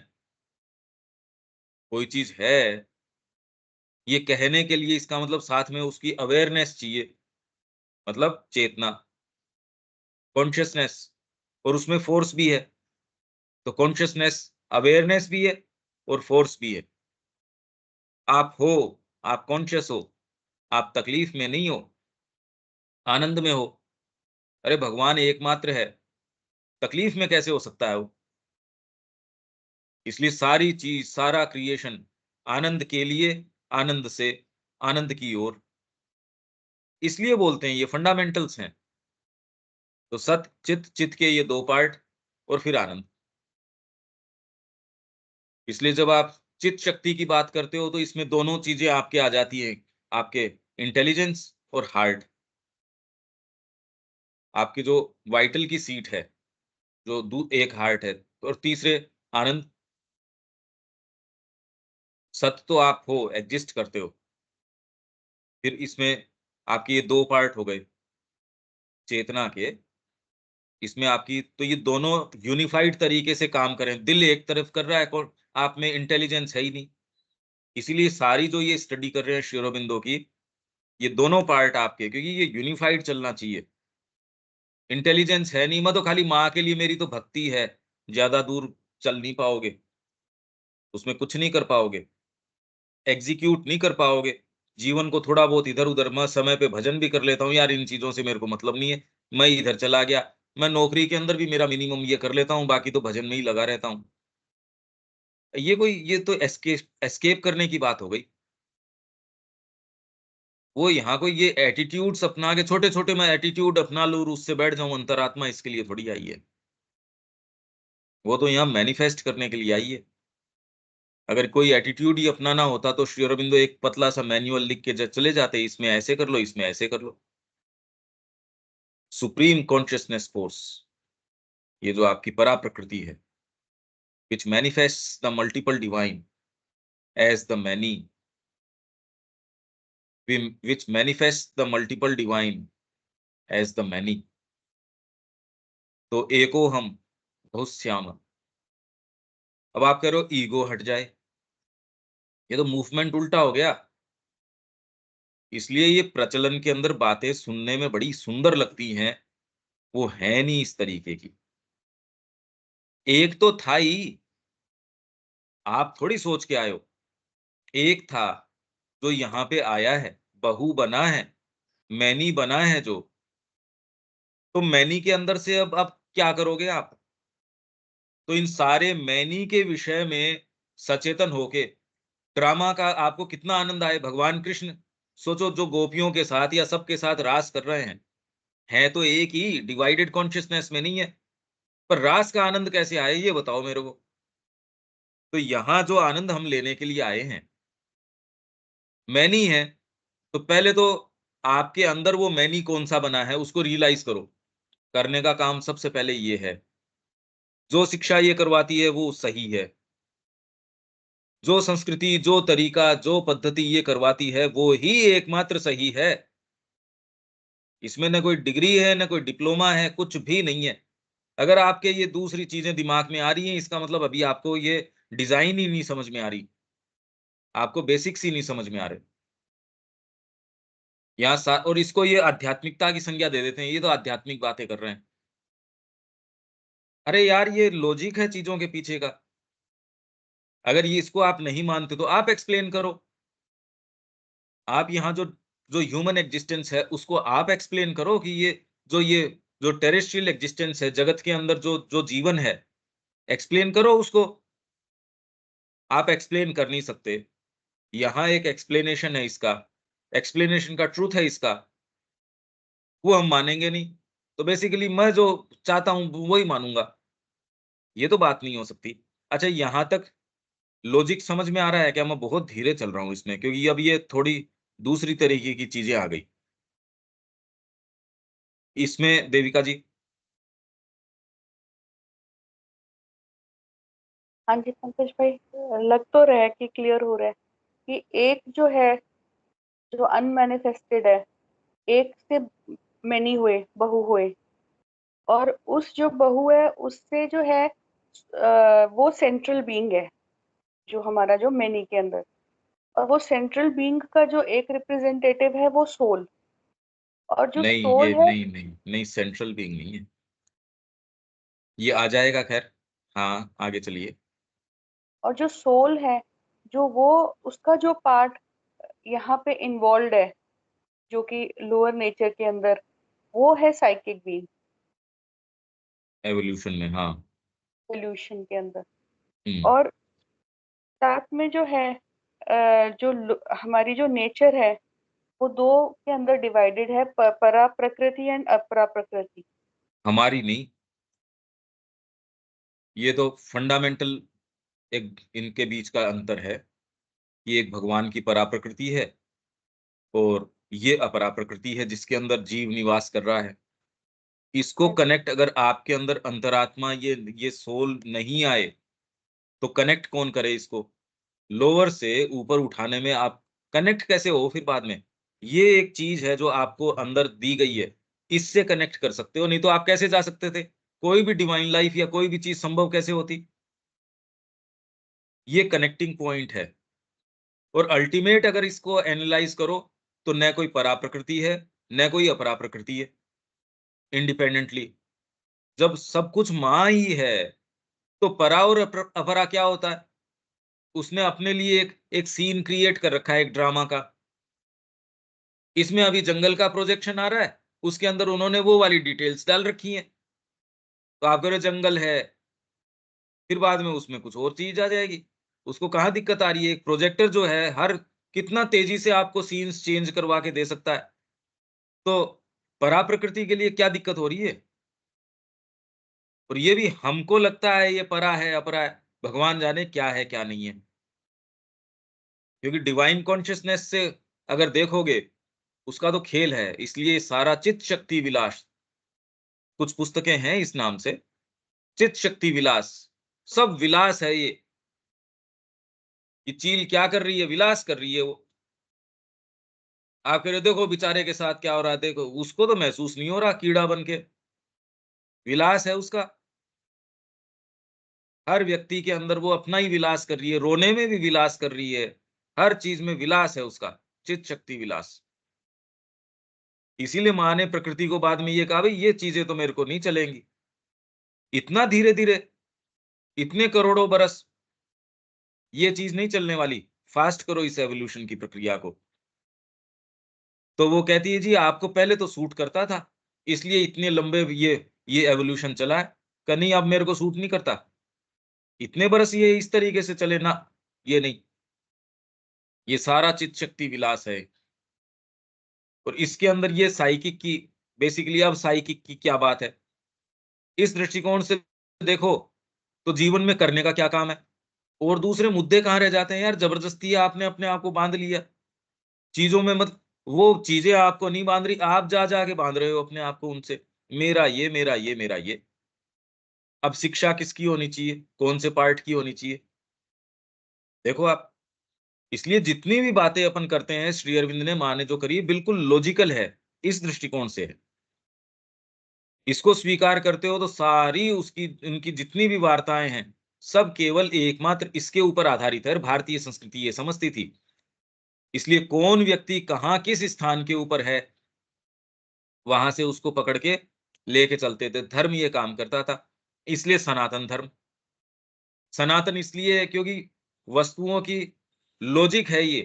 कोई चीज है, ये कहने के लिए इसका मतलब साथ में उसकी अवेयरनेस चाहिए, मतलब चेतना, कॉन्शियसनेस, और उसमें फोर्स भी है। तो कॉन्शियसनेस, अवेयरनेस भी है और फोर्स भी है। आप हो, आप कॉन्शियस हो, आप तकलीफ में नहीं हो, आनंद में हो। अरे भगवान एकमात्र है, तकलीफ में कैसे हो सकता है वो? इसलिए सारी चीज, सारा क्रिएशन आनंद के लिए, आनंद से, आनंद की ओर। इसलिए बोलते हैं ये फंडामेंटल्स हैं। तो सत चित, चित के ये दो पार्ट, और फिर आनंद। इसलिए जब आप चित शक्ति की बात करते हो तो इसमें दोनों चीजें आपके आ जाती हैं, आपके इंटेलिजेंस और हार्ट, आपकी जो वाइटल की सीट है, जो एक हार्ट है, और तीसरे आनंद। सत तो आप हो, एग्जिस्ट करते हो। फिर इसमें आपके ये दो पार्ट हो गए चेतना के। इसमें आपकी तो ये दोनों यूनिफाइड तरीके से काम करें। दिल एक तरफ कर रहा है, आप में इंटेलिजेंस है ही नहीं। इसीलिए सारी जो ये स्टडी कर रहे हैं श्री अरबिंदो की, ये दोनों पार्ट आपके, क्योंकि ये यूनिफाइड चलना चाहिए। इंटेलिजेंस है नहीं, मैं तो खाली माँ के लिए मेरी तो भक्ति है, ज्यादा दूर चल नहीं पाओगे, उसमें कुछ नहीं कर पाओगे, एग्जीक्यूट नहीं कर पाओगे। जीवन को थोड़ा बहुत इधर उधर, मैं समय पे भजन भी कर लेता हूँ यार, इन चीजों से मेरे को मतलब नहीं है, मैं इधर चला गया। मैं नौकरी के अंदर भी मेरा मिनिमम ये कर लेता हूँ, बाकी तो भजन में ही लगा रहता हूँ। ये तो एस्केप करने की बात हो गई। वो यहाँ कोई ये एटीट्यूड्स अपना के, छोटे छोटे मैं एटीट्यूड अपना लूं और उससे बैठ जाऊं अंतरात्मा, इसके लिए थोड़ी आई है। वो तो यहाँ मैनिफेस्ट करने के लिए आई है। अगर कोई एटीट्यूड ही अपनाना होता तो श्री अरबिंदो एक पतला सा मैनुअल लिख के चले जाते, इसमें ऐसे कर लो, इसमें ऐसे कर लो। सुप्रीम कॉन्शियसनेस फोर्स, ये जो आपकी परा प्रकृति है, which manifest the multiple divine as the many, which manifest the multiple divine as the many. तो एको हम बहुत श्याम। अब आप कह रहे हो ईगो हट जाए, ये तो मूवमेंट उल्टा हो गया। इसलिए ये प्रचलन के अंदर बातें सुनने में बड़ी सुंदर लगती हैं, वो है नहीं इस तरीके की। एक तो था ही, आप थोड़ी सोच के आए हो। एक था जो यहाँ पे आया है, बहू बना है, मैनी बना है जो। तो मैनी के अंदर से अब क्या करोगे आप? तो इन सारे मैनी के विषय में सचेतन होके ड्रामा का आपको कितना आनंद आए। भगवान कृष्ण, सोचो, जो गोपियों के साथ या सबके साथ रास कर रहे हैं तो एक ही डिवाइडेड कॉन्शियसनेस में नहीं है, पर रास का आनंद कैसे आए ये बताओ मेरे को। तो यहाँ जो आनंद हम लेने के लिए आए हैं, मैनी है, तो पहले तो आपके अंदर वो मैनी कौन सा बना है उसको रियलाइज करो। करने का काम सबसे पहले ये है। जो शिक्षा ये करवाती है वो सही है, जो संस्कृति, जो तरीका, जो पद्धति ये करवाती है वो ही एकमात्र सही है। इसमें न कोई डिग्री है, न कोई डिप्लोमा है, कुछ भी नहीं है। अगर आपके ये दूसरी चीजें दिमाग में आ रही हैं, इसका मतलब अभी आपको ये डिजाइन ही नहीं समझ में आ रही, आपको बेसिक्स ही नहीं समझ में आ रहे। और इसको ये आध्यात्मिकता की संज्ञा दे देते हैं, ये तो आध्यात्मिक बातें कर रहे हैं। अरे यार, ये लॉजिक है चीजों के पीछे का। अगर ये इसको आप नहीं मानते तो आप एक्सप्लेन करो। आप यहाँ जो जो ह्यूमन एग्जिस्टेंस है उसको आप एक्सप्लेन करो कि ये जो टेरेस्ट्रियल एग्जिस्टेंस है, जगत के अंदर जो जो जीवन है, एक्सप्लेन करो उसको। आप एक्सप्लेन कर नहीं सकते। यहाँ एक एक्सप्लेनेशन है इसका, एक्सप्लेनेशन का ट्रूथ है इसका, वो हम मानेंगे नहीं। तो बेसिकली मैं जो चाहता हूं वही मानूंगा, ये तो बात नहीं हो सकती। अच्छा, यहां तक लॉजिक समझ में आ रहा है क्या? मैं बहुत धीरे चल रहा हूँ इसमें, क्योंकि अब ये थोड़ी दूसरी तरीके की चीजें आ गई इसमें, देविका जी। हाँ जी पंकज भाई, लग तो रहा है कि क्लियर हो रहा है कि एक जो है, जो अनमैनिफेस्टेड है, एक से मेनी हुए, बहु हुए, और उस जो बहू है उससे जो है वो सेंट्रल बीइंग है, जो हमारा जो मेनी के अंदर, और वो सेंट्रल बीइंग का जो एक रिप्रेजेंटेटिव है वो सोल, और जो नहीं, सोल ये है, नहीं नहीं नहीं, सेंट्रल बीइंग नहीं है। ये आ जाएगा, खैर। हाँ, आगे चलिए। और जो सोल है, जो वो उसका जो पार्ट यहाँ पे इन्वॉल्व है, जो कि लोअर नेचर के अंदर, वो है साइकिक बीइंग, एवोल्यूशन में, हाँ। सोल्यूशन के अंदर। हम्म। और साथ में जो है हमारी जो नेचर है वो दो के अंदर डिवाइडेड है, परा प्रकृति एंड अपरा प्रकृति। हमारी नहीं, ये तो फंडामेंटल एक इनके बीच का अंतर है कि एक भगवान की पराप्रकृति है और ये अपरा प्रकृति है जिसके अंदर जीव निवास कर रहा है। इसको यस। कनेक्ट अगर आपके अंदर अंतरात्मा, ये सोल नहीं आए, तो कनेक्ट कौन करे इसको? लोअर से ऊपर उठाने में आप कनेक्ट कैसे हो फिर बाद में? ये एक चीज है जो आपको अंदर दी गई है, इससे कनेक्ट कर सकते हो, नहीं तो आप कैसे जा सकते थे? कोई भी डिवाइन लाइफ या कोई भी चीज संभव कैसे होती? ये कनेक्टिंग पॉइंट है। और अल्टीमेट अगर इसको एनालाइज करो, तो न कोई परा प्रकृति है, न कोई अपरा प्रकृति है। इंडिपेंडेंटली जब सब कुछ माँ ही है, तो परा और अपरा क्या होता है? उसने अपने लिए एक सीन क्रिएट कर रखा है, एक ड्रामा का। इसमें अभी जंगल का प्रोजेक्शन आ रहा है, उसके अंदर उन्होंने वो वाली डिटेल्स डाल रखी हैं। तो आप कह रहे हो जंगल है, फिर बाद में उसमें कुछ और चीज आ जाएगी। उसको कहाँ दिक्कत आ रही है? एक प्रोजेक्टर जो है, हर कितना तेजी से आपको सीन्स चेंज करवा के दे सकता है। तो परा प्रकृति के लिए क्या दिक्कत हो रही है? और ये भी हमको लगता है ये परा है, अपरा है, भगवान जाने क्या है क्या नहीं है। क्योंकि डिवाइन कॉन्शियसनेस से अगर देखोगे, उसका तो खेल है। इसलिए सारा चित शक्ति विलास, कुछ पुस्तकें हैं इस नाम से, चित शक्ति विलास, सब विलास है ये। ये चील क्या कर रही है? विलास कर रही है वो। आप कह रहे हो देखो बेचारे के साथ क्या हो रहा है, देखो उसको तो महसूस नहीं हो रहा, कीड़ा बन के विलास है उसका। हर व्यक्ति के अंदर वो अपना ही विलास कर रही है, रोने में भी विलास कर रही है, हर चीज में विलास है उसका, चित शक्ति विलास। इसीलिए माँ ने प्रकृति को बाद में ये कहा, भाई ये चीजें तो मेरे को नहीं चलेंगी, इतना धीरे धीरे, इतने करोड़ों बरस ये चीज नहीं चलने वाली, फास्ट करो इस एवोल्यूशन की प्रक्रिया को। तो वो कहती है जी आपको पहले तो सूट करता था, इसलिए इतने लंबे ये एवोल्यूशन चला है। का नहीं, अब मेरे को सूट नहीं करता, इतने बरस ये इस तरीके से चले ना, ये नहीं। ये सारा चित शक्ति विलास है। और इसके अंदर ये साइकिक की, बेसिकली अब साइकिक की क्या बात है, इस दृष्टिकोण से देखो, तो जीवन में करने का क्या काम है? और दूसरे मुद्दे कहाँ रह जाते हैं यार? जबरदस्ती आपने अपने आप को बांध लिया चीजों में, मत वो चीजें आपको नहीं बांध रही, आप जा जाके बांध रहे हो अपने आप को उनसे। मेरा ये, मेरा ये, मेरा ये। अब शिक्षा किसकी होनी चाहिए? कौन से पार्ट की होनी चाहिए? देखो आप, इसलिए जितनी भी बातें अपन करते हैं, श्री अरविंद ने, माँ ने जो करी है, बिल्कुल लॉजिकल है, इस दृष्टिकोण से है। इसको स्वीकार करते हो तो सारी उसकी उनकी जितनी भी वार्ताएं हैं, सब केवल एकमात्र इसके ऊपर आधारित है। और भारतीय संस्कृति ये समझती थी। इसलिए कौन व्यक्ति कहाँ किस स्थान के ऊपर है, वहां से उसको पकड़ के लेके चलते थे। धर्म ये काम करता था। इसलिए सनातन धर्म, सनातन इसलिए है क्योंकि वस्तुओं की लॉजिक है ये।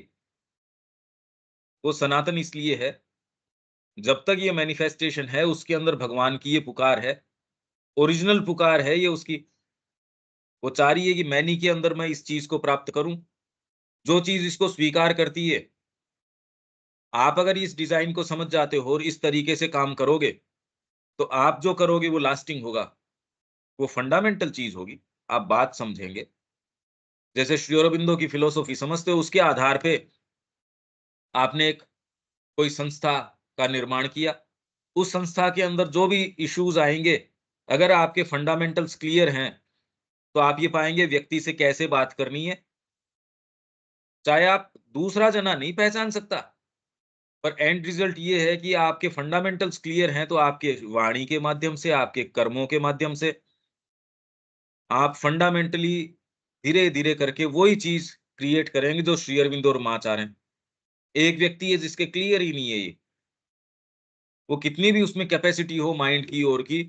वो सनातन इसलिए है, जब तक ये मैनिफेस्टेशन है उसके अंदर भगवान की ये पुकार है, ओरिजिनल पुकार है ये उसकी। वो चाह रही है कि मैनी के अंदर मैं इस चीज को प्राप्त करूं। जो चीज इसको स्वीकार करती है, आप अगर इस डिजाइन को समझ जाते हो और इस तरीके से काम करोगे, तो आप जो करोगे वो लास्टिंग होगा, वो फंडामेंटल चीज होगी। आप बात समझेंगे। जैसे श्री अरबिंदो की फिलोसॉफी समझते हो, उसके आधार पे आपने एक कोई संस्था का निर्माण किया। उस संस्था के अंदर जो भी इश्यूज आएंगे, अगर आपके फंडामेंटल्स क्लियर हैं, तो आप ये पाएंगे व्यक्ति से कैसे बात करनी है, चाहे आप दूसरा जना नहीं पहचान सकता, पर एंड रिजल्ट ये है कि आपके फंडामेंटल्स क्लियर हैं, तो आपके वाणी के माध्यम से, आपके कर्मों के माध्यम से आप फंडामेंटली धीरे-धीरे करके वही चीज़ क्रिएट करेंगे जो श्री अरविंद और माँ चाह रहे हैं। एक व्यक्ति है जिसके क्लियर ही नहीं है ये, वो कितनी भी उसमें कैपेसिटी हो माइंड की और की,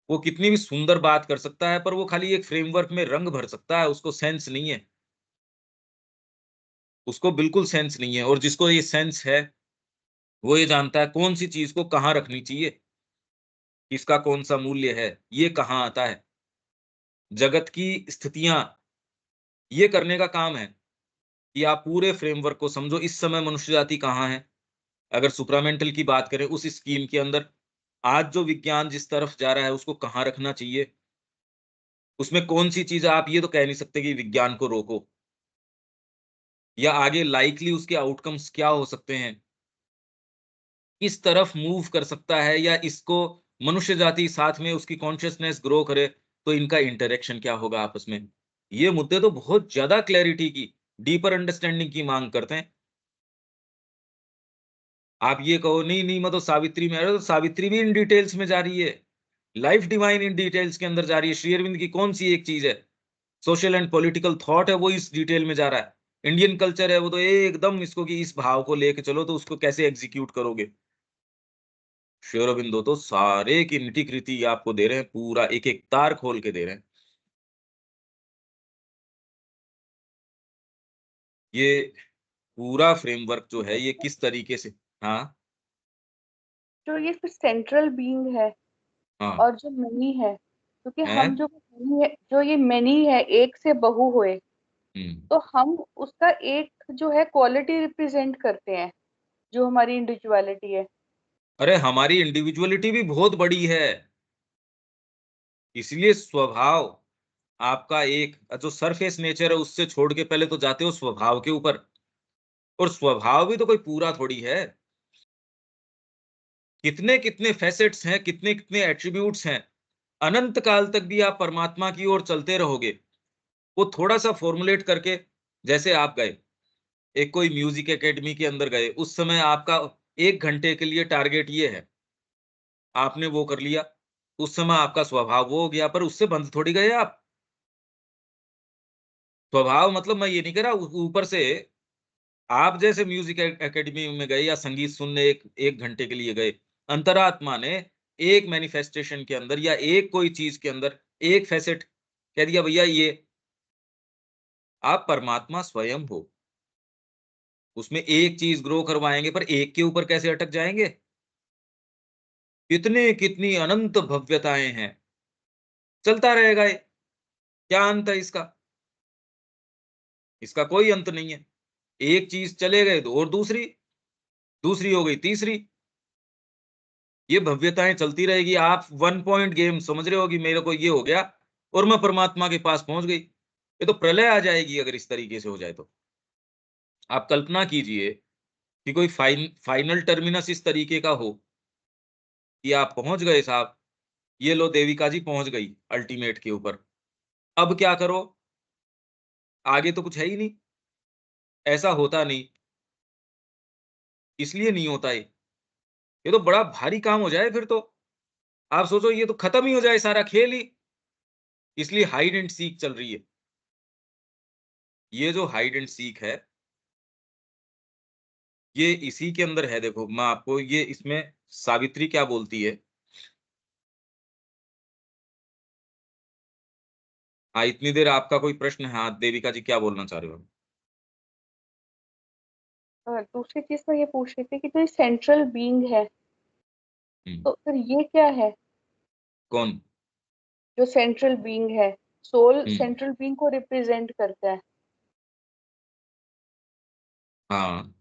वो कितनी भी सुंदर बात कर सकता है, पर वो खाली एक फ्रेमवर्क में रंग भर सकता है, उसको सेंस नहीं है। उसको बिल्कुल सेंस नहीं है, और जिसको ये सेंस है, वो ये जानता है कौन-सी चीज़ को कहाँ रखनी चाहिए, किसका कौन-सा मूल्य है, ये कहाँ आता है। जगत की स्थितियाँ ये करने का काम है कि आप पूरे फ्रेमवर्क को समझो, इस समय मनुष्य जाति कहाँ है। अगर सुप्रामेंटल की बात करें उस स्कीम के अंदर, आज जो विज्ञान जिस तरफ जा रहा है उसको कहाँ रखना चाहिए, उसमें कौन-सी चीज़ आप ये तो कह नहीं सकते कि विज्ञान को रोको, या आगे लाइकली उसके आउटकम्स क्या हो सकते हैं, किस तरफ मूव कर सकता है, या इसको मनुष्य जाति साथ में उसकी कॉन्शियसनेस ग्रो करे, तो इनका इंटरैक्शन क्या होगा आपस में। ये मुद्दे तो बहुत ज़्यादा क्लैरिटी की, डीपर अंडरस्टैंडिंग की माँग करते हैं। आप ये कहो नहीं, नहीं मैं तो सावित्री में, अरे तो सावित्री भी इन डिटेल्स में जा रही है। लाइफ डिवाइन इन डिटेल्स के अंदर जा रही है। श्री अरविंद की कौन-सी एक चीज़ है? सोशल एंड पॉलिटिकल थॉट है, वो इस डिटेल में जा रहा है। इंडियन कल्चर है वो तो एकदम इसको कि इस भाव को लेके चलो, तो उसको कैसे एग्ज़ीक्यूट करोगे? श्री अरबिंदो तो सारे की निटी-कृति आपको दे रहे हैं, पूरा एक-एक तार खोल के दे रहे हैं। ये पूरा फ्रेमवर्क जो है ये किस तरीके से। हाँ, जो ये फिर सेंट्रल बीइंग है हाँ, और जो मनी है, क्योंकि हम हैं? जो मनी है, जो ये मनी है, एक से बहु हुए, हुँ। तो हम उसका एक जो है क्वालिटी रिप्रेजेंट करते हैं, जो हमारी इंडिविजुअलिटी है। अरे हमारी इंडिविडुअलिटी भी बहुत बड़ी है, इसलिए स्वभाव आपका एक जो सरफेस नेचर है उससे छोड़ के पहले तो जाते हो स्वभाव के ऊपर, और स्वभाव भी तो कोई पूरा थोड़ी है। कितने-कितने फैसेट्स हैं, कितने-कितने एट्रिब्यूट्स हैं। अनंत काल तक भी आप परमात्मा की ओर चलते रहोगे। वो थोड़ा-सा फ़ॉर्मुलेट करके, जैसे आप गए, एक कोई म्यूज़िक अकेडमी के अंदर गए, उस समय आपका 1 घंटे के लिए टारगेट ये है, आपने वो कर लिया, उस समय आपका स्वभाव वो हो गया, पर उससे बंध थोड़ी गए आप। स्वभाव मतलब मैं ये नहीं कह रहा ऊपर से आप जैसे म्यूज़िक एकेडमी में गए या संगीत सुनने 1 घंटे के लिए गए, अंतरात्मा ने एक मैनिफेस्टेशन के अंदर या एक कोई चीज़ के अंदर एक फ़ैसेट कह दिया भैया ये, आप परमात्मा स्वयं हो। उसमें एक चीज़ ग्रो करवाएँगे, पर एक के ऊपर कैसे अटक जाएँगे? कितनी अनंत भव्यताएँ हैं, चलता रहेगा ये, क्या अंत है इसका? इसका कोई अंत नहीं है। एक चीज़ चले गए तो और दूसरी, दूसरी हो गई तीसरी, ये भव्यताएँ चलती रहेगी। आप वन पॉइंट गेम समझ रहे हो कि मेरे को ये हो गया और मैं परमात्मा के पास पहुँच गई। ये तो प्रलय आ जाएगी अगर इस तरीके से हो जाए तो। आप कल्पना कीजिए कि कोई फाइनल टर्मिनस इस तरीके का हो कि आप पहुँच गए साहब, ये लो देविका जी पहुँच गई अल्टीमेट के ऊपर। अब क्या करो? आगे तो कुछ है ही नहीं, ऐसा होता नहीं, इसलिए नहीं होता ये। ये तो बड़ा भारी काम हो जाए फिर तो। आप सोचो ये तो खत्म ही हो जाए सारा खेल ही, इसलिए हाइड एंड सीक चल रही है। ये जो हाइड एंड सीक है, ये इसी के अंदर है। देखो मैं आपको ये इसमें सावित्री क्या बोलती है। हाँ, इतनी देर आपका कोई प्रश्न है? हाँ, देविका जी क्या बोलना चाह रहे हो? दूसरी चीज मैं ये पूछ रही थी कि जो सेंट्रल बीइंग है, हुँ, तो फिर ये क्या है? कौन? जो सेंट्रल बीइंग है, सोल हुँ, सेंट्रल बीइंग को रिप्रेजेंट करता है। हाँ,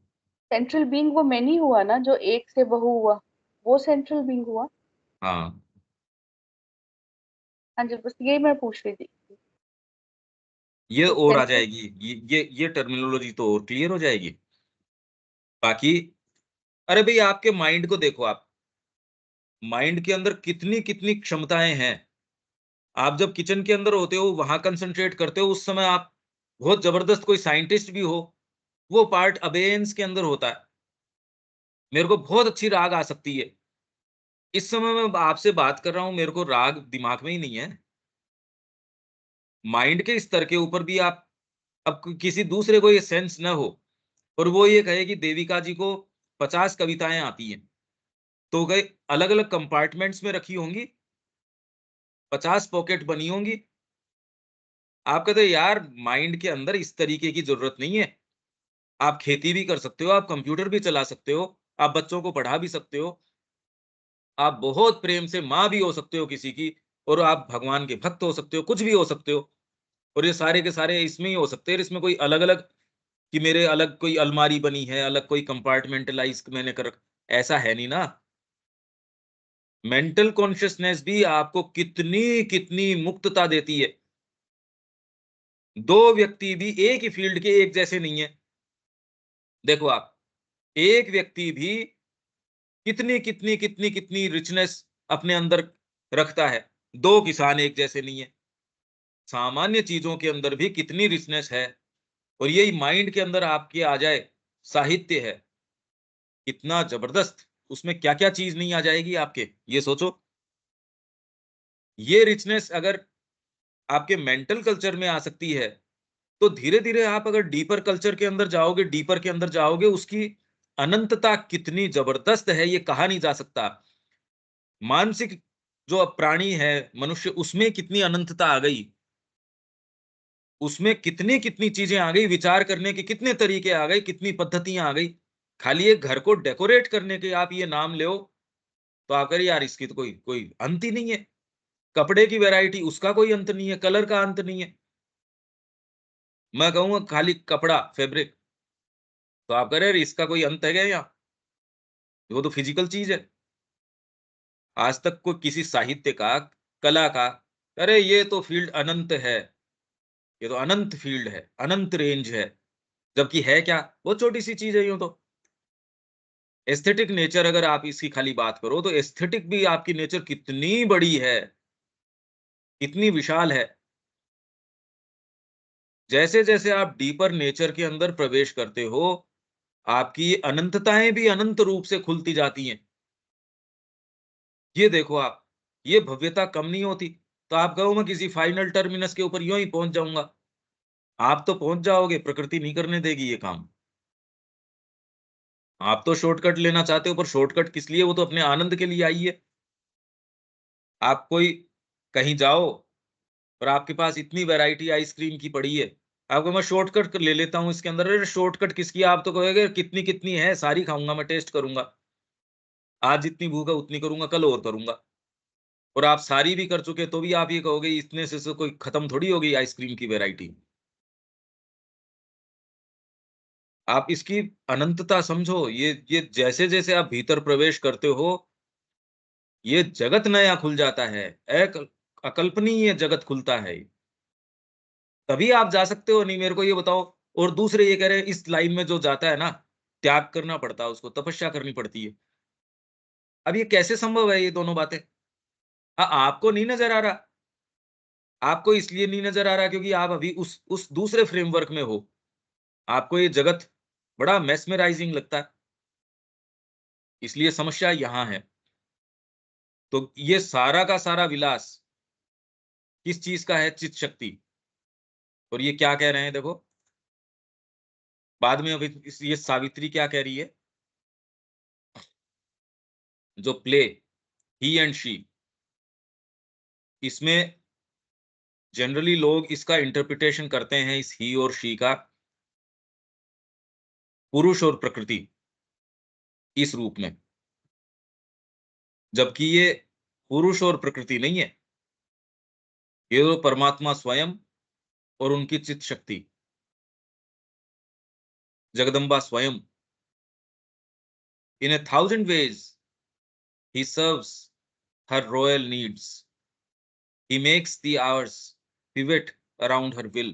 सेंट्रल बीइंग वो मैनी हुआ ना, जो एक से बहु हुआ, वो सेंट्रल बीइंग हुआ। हाँ। हाँ जी, बस यही मैं पूछ रही थी। ये तो और आ सेंट्रल, जाएगी, ये टर्मिनोलॉजी तो और क्लियर हो जाएगी। बाकी अरे भई आपके माइंड को देखो आप, माइंड के अंदर कितनी-कितनी क्षमताएँ हैं। आप जब किचन के अंदर होते हो, वहां कंसंट्रेट करते हो, उस समय आप बहुत जबरदस्त कोई साइंटिस्ट भी हो, वो पार्ट अबेयंस के अंदर होता है। मेरे को बहुत अच्छी राग आ सकती है। इस समय मैं आपसे बात कर रहा हूँ, मेरे को राग दिमाग में ही नहीं है। माइंड के स्तर के ऊपर भी आप अब किसी दूसरे को ये सेंस न हो और वो ये कहे कि देविका जी को 50 कविताएं आती हैं, तो गए अलग-अलग कंपार्टमेंट्स में रखी होंगी, 50 पॉकेट बनी होंगी। आप कहते हो यार माइंड के अंदर इस तरीके की जरूरत नहीं है। आप खेती भी कर सकते हो, आप कंप्यूटर भी चला सकते हो, आप बच्चों को पढ़ा भी सकते हो, आप बहुत प्रेम से माँ भी हो सकते हो किसी की, और आप भगवान के भक्त हो सकते हो, कुछ भी हो सकते हो। और ये सारे के सारे इसमें ही हो सकते हैं, इसमें कोई अलग-अलग कि मेरे अलग कोई अलमारी बनी है, अलग कोई कंपार्टमेंटलाइज़ मैंने कर ऐसा है नहीं ना। मेंटल कॉन्शसनेस भी आपको कितनी मुक्तता देती है। 2 व्यक्ति भी एक ही फील्ड के एक जैसे नहीं है। देखो आप, एक व्यक्ति भी कितनी रिचनेस अपने अंदर रखता है। 2 किसान एक जैसे नहीं है। सामान्य चीज़ों के अंदर भी कितनी रिचनेस है, और यही माइंड के अंदर आपके आ जाए, साहित्य है, कितना जबरदस्त, उसमें क्या-क्या चीज़ नहीं आ जाएगी आपके, ये सोचो। ये रिचनेस अगर आपके मेंटल कल्चर में आ सकती है, तो धीरे-धीरे आप अगर डीपर कल्चर के अंदर जाओगे, डीपर के अंदर जाओगे, उसकी अनंतता कितनी जबरदस्त है, ये कहा नहीं जा सकता। मानसिक जो अब प्राणी है, मनुष्य, उसमें कितनी अनंतता आ गई, उसमें कितनी-कितनी चीज़ें आ गई, विचार करने के कितने तरीके आ गए, कितनी पद्धतियाँ आ गई। खाली एक घर को डेकोरेट करने के आप ये नाम लो, तो आप कह रहे यार इसकी तो कोई कोई अंत ही नहीं है। कपड़े की वैरायटी, उसका कोई अंत नहीं है, कलर का अंत नहीं है। मैं कहूँगा खाली कपड़ा, फैब्रिक, तो आप कह रहे हैं इसका कोई अंत है क्या यहाँ? वो तो फिजिकल चीज़ है। आज तक कोई किसी साहित्य का, कला का, अरे ये तो फील्ड अनंत है, ये तो अनंत फील्ड है, अनंत रेंज है। जबकि है क्या? बहुत छोटी-सी चीज़ है यूँ तो। एस्थेटिक नेचर अगर आप इसकी खाली बात करो, तो एस्थेटिक भी आपकी नेचर कितनी बड़ी है, कितनी विशाल है। जैसे-जैसे आप डीपर नेचर के अंदर प्रवेश करते हो, आपकी अनंतताएँ भी अनंत रूप से खुलती जाती हैं। ये देखो आप, ये भव्यता कम नहीं होती। तो आप कहो मैं किसी फाइनल टर्मिनस के ऊपर यूँ ही पहुँच जाऊँगा। आप तो पहुँच जाओगे, प्रकृति नहीं करने देगी ये काम। आप तो शॉर्टकट लेना चाहते हो, पर शॉर्टकट किस लिए? वो तो अपने आनंद के लिए आई है। आप कोई कहीं जाओ और आपके पास इतनी वैरायटी आइसक्रीम की पड़ी है। आपको मैं शॉर्टकट ले लेता हूँ इसके अंदर, अरे शॉर्टकट किसकी? आप तो कहोगे कितनी-कितनी है, सारी खाऊँगा मैं, टेस्ट करूँगा। आज जितनी भूख है उतनी करूँगा, कल और करूँगा। और आप सारी भी कर चुके तो भी आप ये कहोगे इतने से कोई खत्म थोड़ी हो गई आइसक्रीम की वैरायटी। आप इसकी अनंतता समझो, ये जैसे-जैसे आप भीतर प्रवेश करते हो, ये जगत नया खुल जाता है। अकल्पनीय जगत खुलता है। तभी आप जा सकते हो, नहीं मेरे को ये बताओ। और दूसरे ये कह रहे हैं इस लाइन में जो जाता है ना, त्याग करना पड़ता है उसको, तपस्या करनी पड़ती है। अब ये कैसे संभव है ये दोनों बातें? आपको नहीं नज़र आ रहा। आपको इसलिए नहीं नज़र आ रहा क्योंकि आप अभी उस दूसरे फ्रेमवर्क में हो। आपको ये जगत बड़ा मेस्मराइजिंग लगता है, इसलिए समस्या यहाँ है। तो ये सारा का सारा विलास किस चीज़ का है? चित्त शक्ति। और ये क्या कह रहे हैं देखो, बाद में अभी ये सावित्री क्या कह रही है? जो प्ले ही एंड शी, इसमें जनरली लोग इसका इंटरप्रिटेशन करते हैं, इस ही और शी का, पुरुष और प्रकृति इस रूप में। जबकि ये पुरुष और प्रकृति नहीं है, ये तो परमात्मा स्वयं और उनकी चित्त शक्ति, जगदम्बा स्वयं। इन a thousand ways he serves her royal needs. He makes the hours pivot around her will.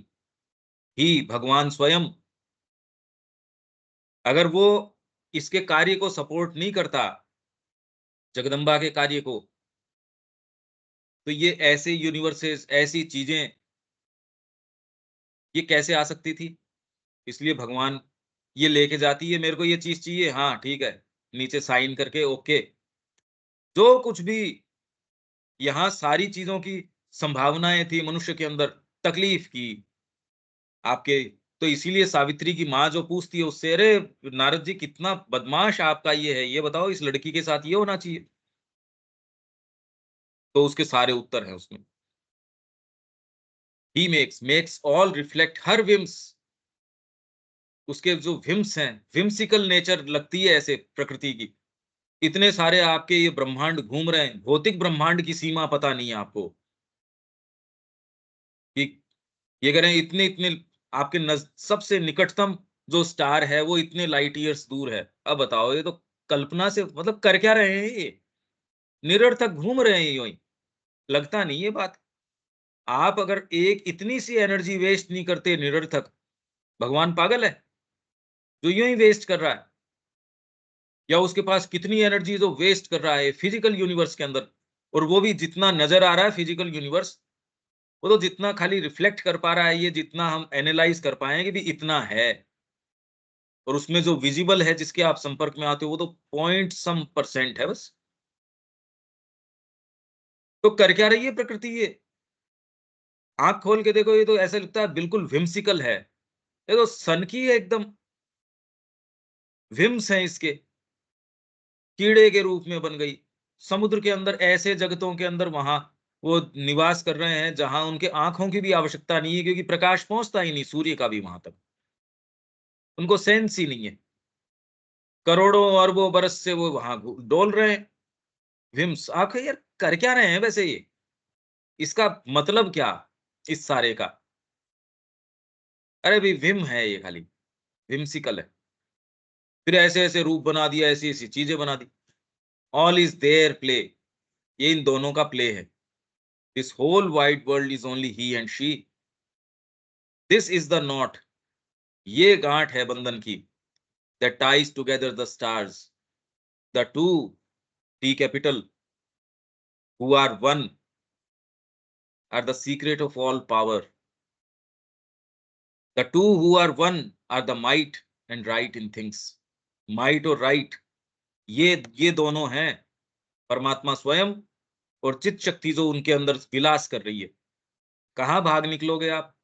ही भगवान स्वयं, अगर वो इसके कार्य को सपोर्ट नहीं करता, जगदम्बा के कार्य को, तो ये ऐसे यूनिवर्सेस, ऐसी चीजें ये कैसे आ सकती थी? इसलिए भगवान ये लेके जाती है, मेरे को ये चीज चाहिए, हाँ ठीक है, नीचे साइन करके ओके। जो कुछ भी यहाँ सारी चीजों की संभावनाएं थी मनुष्य के अंदर, तकलीफ की आपके, तो इसीलिए सावित्री की माँ जो पूछती है उससे, अरे नारद जी कितना बदमाश आपका ये है, ये बताओ इस लड़की के साथ ये होना चाहिए। तो उसके सारे उत्तर हैं उसमें। He makes all reflect her whims, उसके जो विम्स हैं, विम्सिकल नेचर लगती है ऐसे प्रकृति की। इतने सारे आपके ये ब्रह्मांड घूम रहे हैं, भौतिक ब्रह्मांड की सीमा पता नहीं है आपको कि ये कह रहे हैं इतने इतने आपके सबसे निकटतम जो स्टार है वो इतने लाइट ईयर्स दूर है। अब बताओ, ये तो कल्पना से, मतलब कर क्या रहे हैं ये, निरर्थक घूम रहे हैं यूं ही, लगता नहीं ये बात। आप अगर एक इतनी सी एनर्जी वेस्ट नहीं करते निरर्थक, भगवान पागल है जो यूं ही वेस्ट कर रहा है? या उसके पास कितनी एनर्जी जो वेस्ट कर रहा है फिजिकल यूनिवर्स के अंदर, और वो भी जितना नजर आ रहा है फिजिकल यूनिवर्स, वो तो जितना खाली रिफ्लेक्ट कर पा रहा है, ये जितना हम एनालाइज कर पाएंगे भी इतना है। और उसमें जो विजिबल है जिसके आप संपर्क में आते हो वो तो पॉइंट सम परसेंट है बस। तो कर क्या रही है प्रकृति ये? आंख खोल के देखो, ये तो ऐसा लगता है बिल्कुल विम्सिकल है, ये तो सन की है एकदम, विम्स है इसके, कीड़े के रूप में बन गई। समुद्र के अंदर ऐसे जगतों के अंदर वहां वो निवास कर रहे हैं जहां उनके आंखों की भी आवश्यकता नहीं है, क्योंकि प्रकाश पहुंचता ही नहीं सूर्य का भी वहां तक, उनको सेंस ही नहीं है। करोड़ों अरबों बरस से वो वहां डोल रहे हैं। विम्स, आखिर यार कर क्या रहे हैं वैसे ये, इसका मतलब क्या इस सारे का? अरे भाई विम है ये, खाली विम्सिकल है। फिर ऐसे ऐसे रूप बना दिया, ऐसी ऐसी चीजें बना दी। ऑल इज देयर प्ले, ये इन दोनों का प्ले है। This whole wide world is only he and she, this is the knot, ये गांठ है बंधन की, that ties together the stars, the two, T capital, who are one, are the secret of all power, the two who are one are the might and right in things. Might और right, ये दोनों हैं परमात्मा स्वयं और चित शक्ति जो उनके अंदर विलास कर रही है। कहां भाग निकलोगे आप?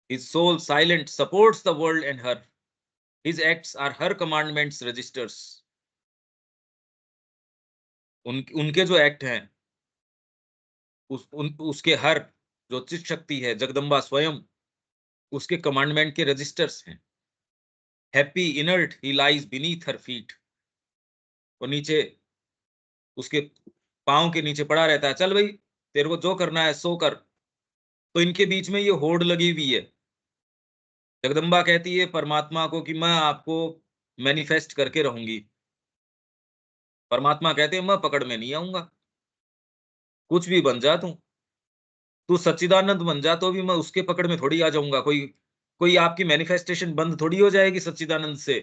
His soul silent supports the world and her, his acts are her commandments registers. उनके जो एक्ट हैं, उसके हर, जो चित शक्ति है जगदम्बा स्वयं, उसके कमांडमेंट के रजिस्टर्स हैं। हैप्पी इनर्ट ही लाइज बीनीथ हर फीट, और नीचे उसके पांव के नीचे पड़ा रहता है, चल भाई तेरे को जो करना है सो कर। तो इनके बीच में ये होड़ लगी हुई है। जगदम्बा कहती है परमात्मा को कि मैं आपको मैनिफेस्ट करके रहूंगी, परमात्मा कहते हैं मैं पकड़ में नहीं आऊंगा, कुछ भी बन जा तू सच्चिदानंद बन जा, तो भी मैं उसके पकड़ में थोड़ी आ जाऊंगा। कोई कोई आपकी मैनिफेस्टेशन बंद थोड़ी हो जाएगी सच्चिदानंद से,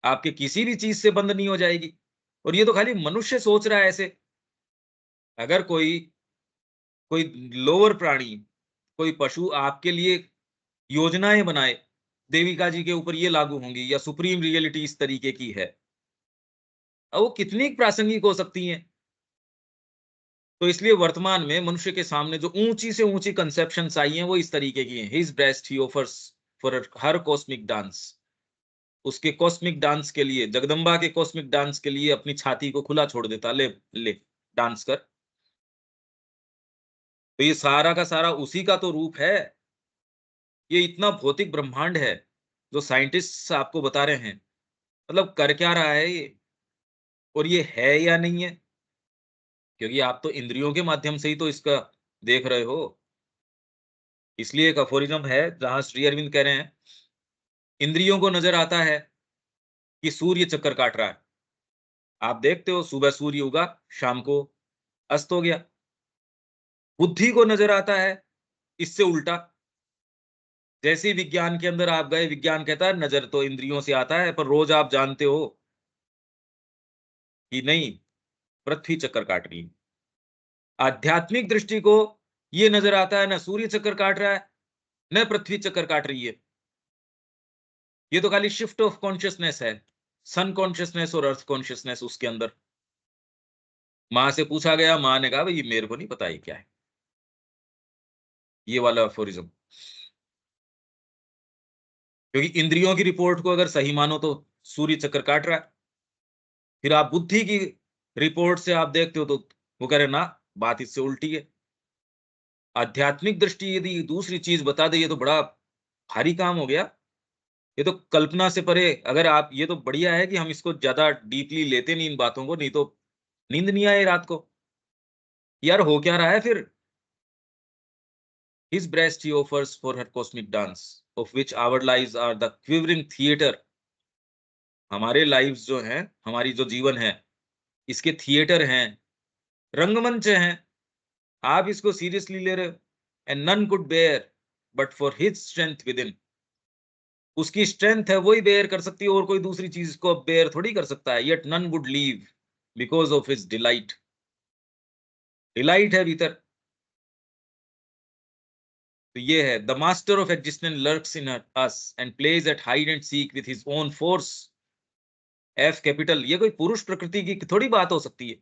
आपके किसी भी चीज से बंद नहीं हो जाएगी। और ये तो खाली मनुष्य सोच रहा है ऐसे। अगर कोई कोई लोअर प्राणी, कोई पशु आपके लिए योजनाएं बनाए, देविका जी के ऊपर ये लागू होंगी, या सुप्रीम रियलिटी इस तरीके की है, अब वो कितनी प्रासंगिक हो सकती हैं। तो इसलिए वर्तमान में मनुष्य के सामने जो ऊंची से ऊंची कंसेप्शंस आई हैं वो इस तरीके की हैं। His breast he offers for her cosmic dance, उसके कॉस्मिक डांस के लिए, जगदम्बा के कॉस्मिक डांस के लिए अपनी छाती को खुला छोड़ देता, ले ले डांस कर। तो ये सारा का सारा उसी का तो रूप है। ये इतना भौतिक ब्रह्मांड है जो साइंटिस्ट आपको बता रहे हैं, मतलब कर क्या रहा है ये, और ये है या नहीं है? क्योंकि आप तो इंद्रियों के माध्यम से ही तो इसका देख रहे हो। इसलिए एक अफोरिज्म है जहां श्री अरविंद कह रहे हैं, इंद्रियों को नजर आता है कि सूर्य चक्कर काट रहा है, आप देखते हो सुबह सूर्य उगा, शाम को अस्त हो गया। बुद्धि को नजर आता है इससे उल्टा, जैसे ही विज्ञान के अंदर आप गए, विज्ञान कहता है नजर तो इंद्रियों से आता है, पर रोज आप जानते हो कि नहीं, पृथ्वी चक्कर काट रही है। आध्यात्मिक दृष्टि को ये नजर आता है ना सूर्य चक्कर काट रहा है न पृथ्वी चक्कर काट रही है, ये तो खाली शिफ्ट ऑफ कॉन्शियसनेस है, सन कॉन्शियसनेस और अर्थ कॉन्शियसनेस उसके अंदर। मां से पूछा गया, मां ने कहा भाई मेरे को नहीं पता ये क्या है, ये वाला अफोरिज्म। क्योंकि इंद्रियों की रिपोर्ट को अगर सही मानो तो सूर्य चक्कर काट रहा है, फिर आप बुद्धि की रिपोर्ट से आप देखते हो तो वो कह रहे ना, बात इससे उल्टी है। आध्यात्मिक दृष्टि यदि दूसरी चीज बता दे, ये तो बड़ा भारी काम हो गया, ये तो कल्पना से परे। अगर आप, ये तो बढ़िया है कि हम इसको ज्यादा डीपली लेते नहीं इन बातों को, नहीं तो नींद नहीं आए रात को। यार हो क्या रहा है फिर? His breast he offers for her cosmic dance, of which our lives are the quivering theater। हमारे लाइव्स जो हैं, हमारी जो जीवन है, इसके थिएटर हैं, रंगमंच हैं। आप इसको सीरियसली ले रहे हो। And none could bear but for his strength within. उसकी स्ट्रेंथ है वही बेयर कर सकती है, और कोई दूसरी चीज को बेयर थोड़ी कर सकता है। Yet none would leave because of his delight. Delight है भीतर। तो ये है, the master of existence lurks in us and plays at hide and seek with his own force. F capital. ये कोई पुरुष प्रकृति की थोड़ी बात हो सकती है।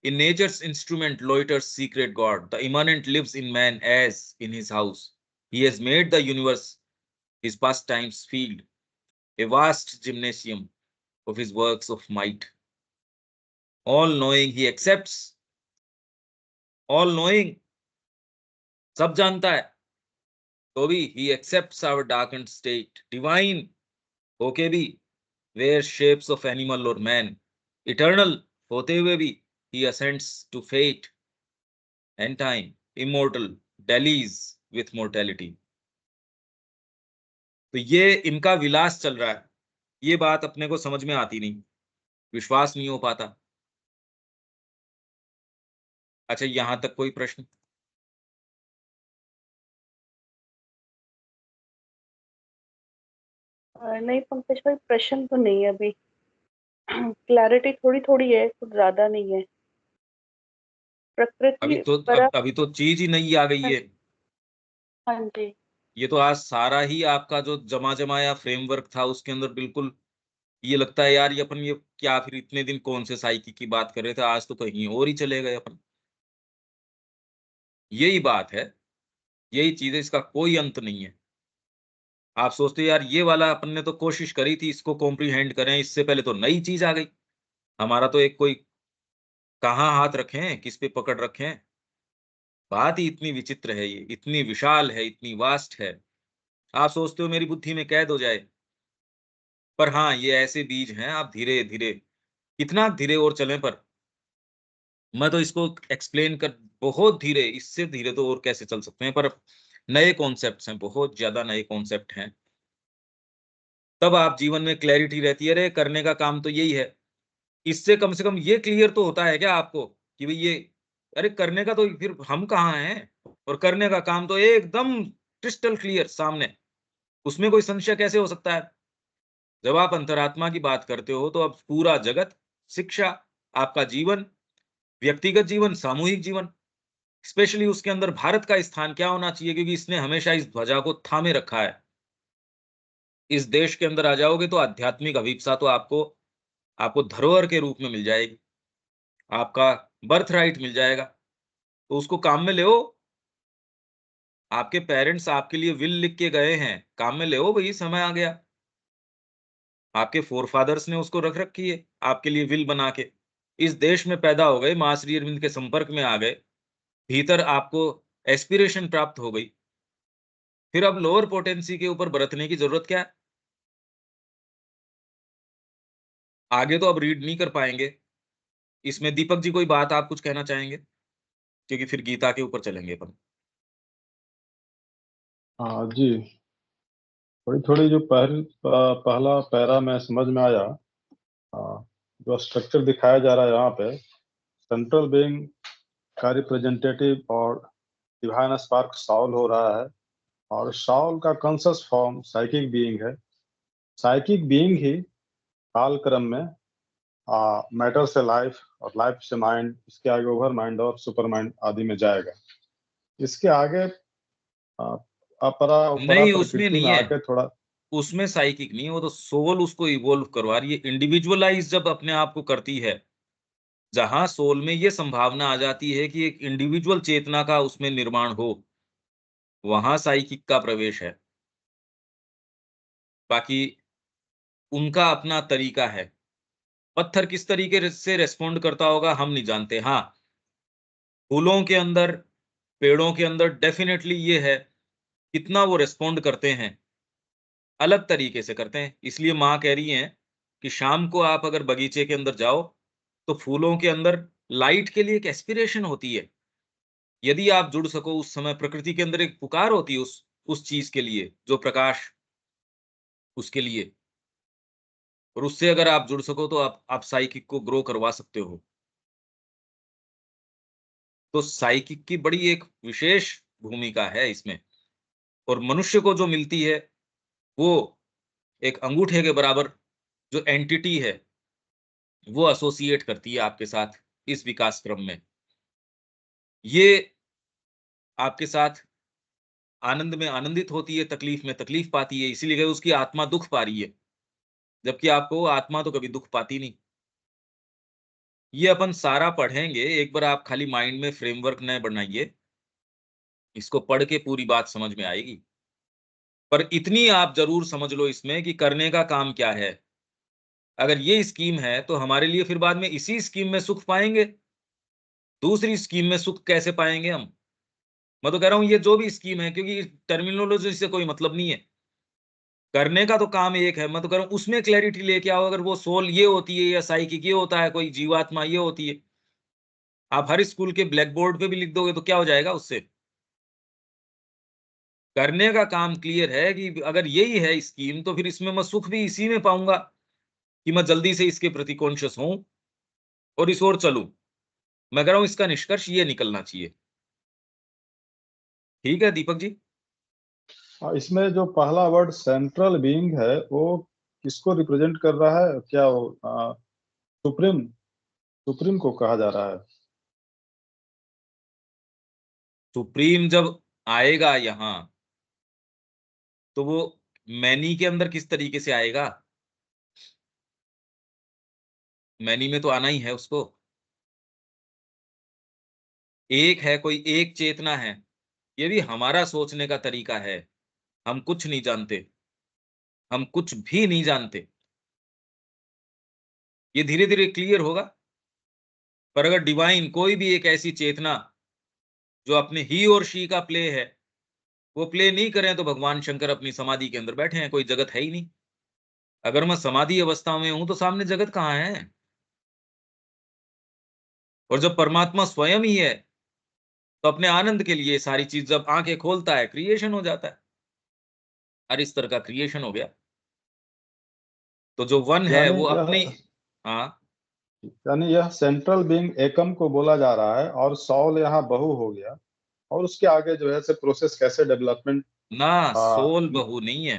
In nature's instrument loiters secret God. The immanent lives in man as in his house. He has made the universe his pastimes field, a vast gymnasium of his works of might. All knowing he accepts, all knowing, सब जानता है, तो भी he accepts our darkened state, divine होके भी, wears shapes of animal or man, eternal होते हुए भी, he ascends to fate and time, immortal, dallies with mortality। तो ये इनका विलास चल रहा है। ये बात अपने को समझ में आती नहीं, विश्वास नहीं हो पाता। अच्छा, यहां तक कोई प्रश्न? नहीं पंकज भाई, प्रश्न तो नहीं है अभी। क्लैरिटी थोड़ी थोड़ी है, कुछ ज्यादा नहीं है। प्रकृति पर। अभी तो चीज ही नहीं आ गई है। हाँ जी। ये तो आज सारा ही आपका जो जमा जमाया फ्रेमवर्क था उसके अंदर बिल्कुल ये लगता है यार, ये अपन ये क्या, फिर इतने दिन कौन से साइकी की बात कर रहे थे, आज तो कहीं और ही चले गए अपन। यही बात है, यही चीज है, इसका कोई अंत नहीं है। आप सोचते यार ये वाला अपन ने तो कोशिश करी थी इसको कॉम्प्रीहेंड करें, इससे पहले तो नई चीज आ गई। हमारा तो एक कोई कहाँ हाथ रखें, किस पे पकड़ रखें। बात ही इतनी विचित्र है, ये इतनी विशाल है, इतनी वास्ट है। आप सोचते हो मेरी बुद्धि में कैद हो जाए, पर हाँ ये ऐसे बीज हैं, आप धीरे धीरे, कितना धीरे और चलें, पर मैं तो इसको एक्सप्लेन कर, बहुत धीरे, इससे धीरे तो और कैसे चल सकते हैं, पर नए कॉन्सेप्ट्स हैं, बहुत ज्यादा नए कॉन्सेप्ट हैं। तब आप जीवन में क्लैरिटी रहती है, अरे करने का काम तो यही है। इससे कम से कम ये क्लियर तो होता है क्या आपको कि भाई ये, अरे करने का तो फिर हम कहाँ हैं, और करने का काम तो एकदम क्रिस्टल क्लियर सामने, उसमें कोई संशय कैसे हो सकता है? जब आप अंतरात्मा की बात करते हो तो अब पूरा जगत, शिक्षा, आपका जीवन, व्यक्तिगत जीवन, सामूहिक जीवन, स्पेशली उसके अंदर भारत का स्थान क्या होना चाहिए, क्योंकि इसने हमेशा इस ध्वजा को थामे रखा है। इस देश के अंदर आ जाओगे तो आध्यात्मिक अभिप्सा तो आपको आपको धरोहर के रूप में मिल जाएगी, आपका बर्थ राइट मिल जाएगा, तो उसको काम में ले। आपके पेरेंट्स आपके लिए विल लिख के गए हैं, काम में ले भाई, समय आ गया। आपके फोरफादर्स ने उसको रख रखी है आपके लिए विल बना के। इस देश में पैदा हो गए, मां श्री अरविंद के संपर्क में आ गए, भीतर आपको एस्पिरेशन प्राप्त हो गई, फिर अब लोअर पोटेंसी के ऊपर बरतने की जरूरत क्या है? आगे तो अब रीड नहीं कर पाएंगे। इसमें दीपक जी कोई बात आप कुछ कहना चाहेंगे, क्योंकि फिर गीता के ऊपर चलेंगे अपन। हाँ जी, थोड़ी थोड़ी जो पहला पैरा में समझ में आया। जो स्ट्रक्चर दिखाया जा रहा है यहाँ पे, सेंट्रल बीइंग का रिप्रेजेंटेटिव और डिवाइन स्पार्क साउल हो रहा है, और साउल का कॉन्शियस फॉर्म साइकिक बीइंग है। साइकिक बीइंग ही काल क्रम में मैटर से लाइफ और लाइफ से माइंड, इसके आगे ओवर माइंड और सुपर माइंड आदि में जाएगा। इसके आगे अपरा उपरा नहीं, उसमें प्रकृति नहीं में है, आके थोड़ा उसमें साइकिक नहीं है, वो तो सोल उसको इवोल्व करवा रही है, इंडिविजुअलाइज जब अपने आप को करती है, जहां सोल में ये संभावना आ जाती है कि एक इंडिविजुअल चेतना का उसमें निर्माण हो, वहां साइकिक का प्रवेश है। बाकी उनका अपना तरीका है। पत्थर किस तरीके से रेस्पॉन्ड करता होगा हम नहीं जानते। हाँ, फूलों के अंदर, पेड़ों के अंदर डेफिनेटली ये है, कितना वो रेस्पॉन्ड करते हैं, अलग तरीके से करते हैं। इसलिए माँ कह रही हैं कि शाम को आप अगर बगीचे के अंदर जाओ, तो फूलों के अंदर लाइट के लिए एक एस्पिरेशन होती है। यदि आप जुड़ सको उस समय, प्रकृति के अंदर एक पुकार होती है उस चीज के लिए, जो प्रकाश उसके लिए, और उससे अगर आप जुड़ सको तो आप साइकिक को ग्रो करवा सकते हो। तो साइकिक की बड़ी एक विशेष भूमिका है इसमें, और मनुष्य को जो मिलती है वो एक अंगूठे के बराबर जो एंटिटी है, वो एसोसिएट करती है आपके साथ इस विकास क्रम में। ये आपके साथ आनंद में आनंदित होती है, तकलीफ में तकलीफ पाती है, इसीलिए कि उसकी आत्मा दुख पा रही है, जबकि आपको आत्मा तो कभी दुख पाती नहीं। ये अपन सारा पढ़ेंगे, एक बार आप खाली माइंड में फ्रेमवर्क न बनाइए, इसको पढ़ के पूरी बात समझ में आएगी। पर इतनी आप जरूर समझ लो इसमें कि करने का काम क्या है। अगर ये स्कीम है तो हमारे लिए फिर बाद में इसी स्कीम में सुख पाएंगे, दूसरी स्कीम में सुख कैसे पाएंगे हम? मैं तो कह रहा हूं ये जो भी स्कीम है, क्योंकि टर्मिनोलॉजी से कोई मतलब नहीं है, करने का तो काम एक है। मैं तो कह रहा हूं उसमें क्लैरिटी लेके आओ। अगर वो सोल ये होती है या साइकिक ये होता है, कोई जीवात्मा ये होती है, आप हर स्कूल के ब्लैक बोर्ड पे भी लिख दोगे तो क्या हो जाएगा उससे? करने का काम क्लियर है कि अगर यही है स्कीम, तो फिर इसमें मैं सुख भी इसी में पाऊंगा कि मैं जल्दी से इसके प्रति कॉन्शियस हूं और इस ओर चलूं। मैं कह रहा हूं इसका निष्कर्ष ये निकलना चाहिए। ठीक है दीपक जी? इसमें जो पहला वर्ड सेंट्रल बीइंग है वो किसको रिप्रेजेंट कर रहा है? क्या वो सुप्रीम सुप्रीम को कहा जा रहा है? सुप्रीम जब आएगा यहां, तो वो मैनी के अंदर किस तरीके से आएगा? मैनी में तो आना ही है उसको। एक है, कोई एक चेतना है। ये भी हमारा सोचने का तरीका है। हम कुछ नहीं जानते, हम कुछ भी नहीं जानते। ये धीरे धीरे क्लियर होगा। पर अगर डिवाइन, कोई भी एक ऐसी चेतना जो अपने ही और शी का प्ले है, वो प्ले नहीं करें, तो भगवान शंकर अपनी समाधि के अंदर बैठे हैं, कोई जगत है ही नहीं। अगर मैं समाधि अवस्था में हूं तो सामने जगत कहाँ है? और जब परमात्मा स्वयं ही है, तो अपने आनंद के लिए सारी चीज जब आंखें खोलता है, क्रिएशन हो जाता है। हर इस तरह का क्रिएशन हो गया। तो जो वन है यानी वो यह अपनी, हाँ, यानी यह सेंट्रल बीइंग एकम को बोला जा रहा है, और सॉल यहाँ बहु हो गया। और उसके आगे जो है से प्रोसेस कैसे डेवलपमेंट। ना सोल बहु नहीं है।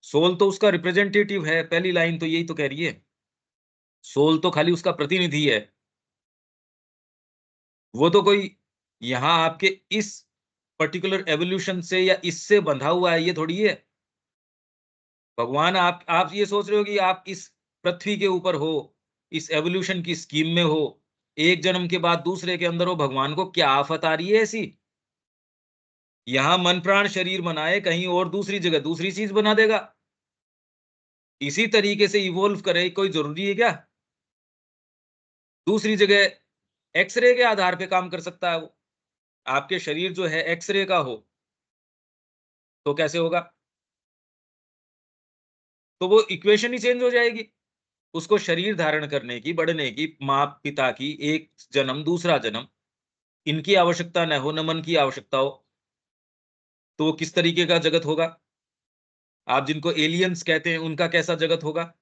सोल तो उसका रिप्रेजेंटेटिव है, पहली लाइन तो यही तो कह रही है। सोल तो खाली उसका प्रतिनिधि है। वो तो कोई यहाँ आपके इस पर्टिकुलर एवोल्यूशन से या इससे बंधा हुआ है, ये थोड़ी है। भगवान, आप ये सोच रहे हो कि आप इस पृथ्वी के ऊपर हो, इस एवोल्यूशन की स्कीम में हो, एक जन्म के बाद दूसरे के अंदर हो, भगवान को क्या आफत आ रही है ऐसी? यहां मन प्राण शरीर बनाए, कहीं और दूसरी जगह दूसरी चीज बना देगा। इसी तरीके से इवोल्व करे, कोई जरूरी है क्या? दूसरी जगह एक्सरे के आधार पे काम कर सकता है वो। आपके शरीर जो है एक्सरे का हो तो कैसे होगा? तो वो इक्वेशन ही चेंज हो जाएगी। उसको शरीर धारण करने की, बढ़ने की, माँ पिता की, एक जन्म दूसरा जन्म, इनकी आवश्यकता न हो, न मन की आवश्यकता हो, तो वो किस तरीके का जगत होगा? आप जिनको एलियंस कहते हैं उनका कैसा जगत होगा?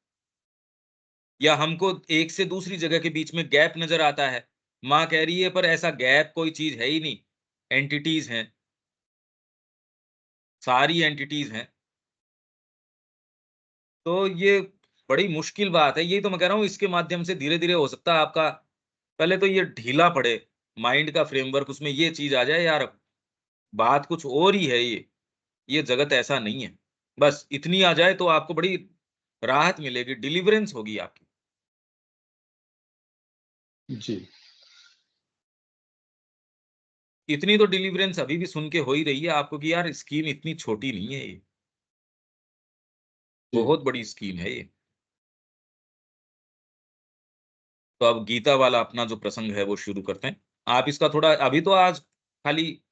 या हमको एक से दूसरी जगह के बीच में गैप नजर आता है, माँ कह रही है पर ऐसा गैप कोई चीज है ही नहीं, एंटिटीज हैं, सारी एंटिटीज हैं। तो ये बड़ी मुश्किल बात है। यही तो मैं कह रहा हूँ, इसके माध्यम से धीरे-धीरे हो सकता है आपका पहले तो ये ढीला पड़े, माइंड का फ्रेमवर्क उसमें ये चीज़ आ जाए, यार बात कुछ और ही है ये जगत ऐसा नहीं है। बस इतनी आ जाए तो आपको बड़ी राहत मिलेगी, डिलीवरेंस होगी आपकी। जी। इतनी तो डिलीवरेंस अभी भी सुन के हो ही रही है आपको कि यार स्कीम इतनी छोटी नहीं है ये, जी। बहुत बड़ी स्कीम है ये। तो अब गीता वाला अपना जो प्रसंग है वो शुरू करते हैं। आप इसका थोड़ा अभी तो आज खाली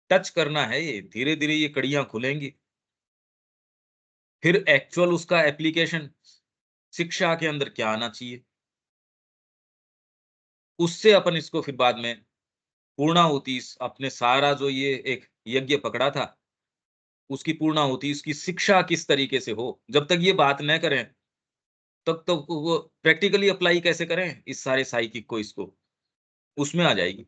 टच करना है ये, धीरे-धीरे ये कड़ियाँ खुलेंगी। फिर एक्चुअल उसका एप्लीकेशन शिक्षा के अंदर क्या आना चाहिए, उससे अपन इसको फिर बाद में पूर्णाहुति अपने सारा जो ये एक यज्ञ पकड़ा था, उसकी पूर्णाहुति, इसकी शिक्षा किस तरीके से हो, जब तक ये बात न करें, तब तक वो प्रैक्टिकली अप्लाई कैसे करें इस सारे साइकिक को इसको, उसमें आ जाएगी।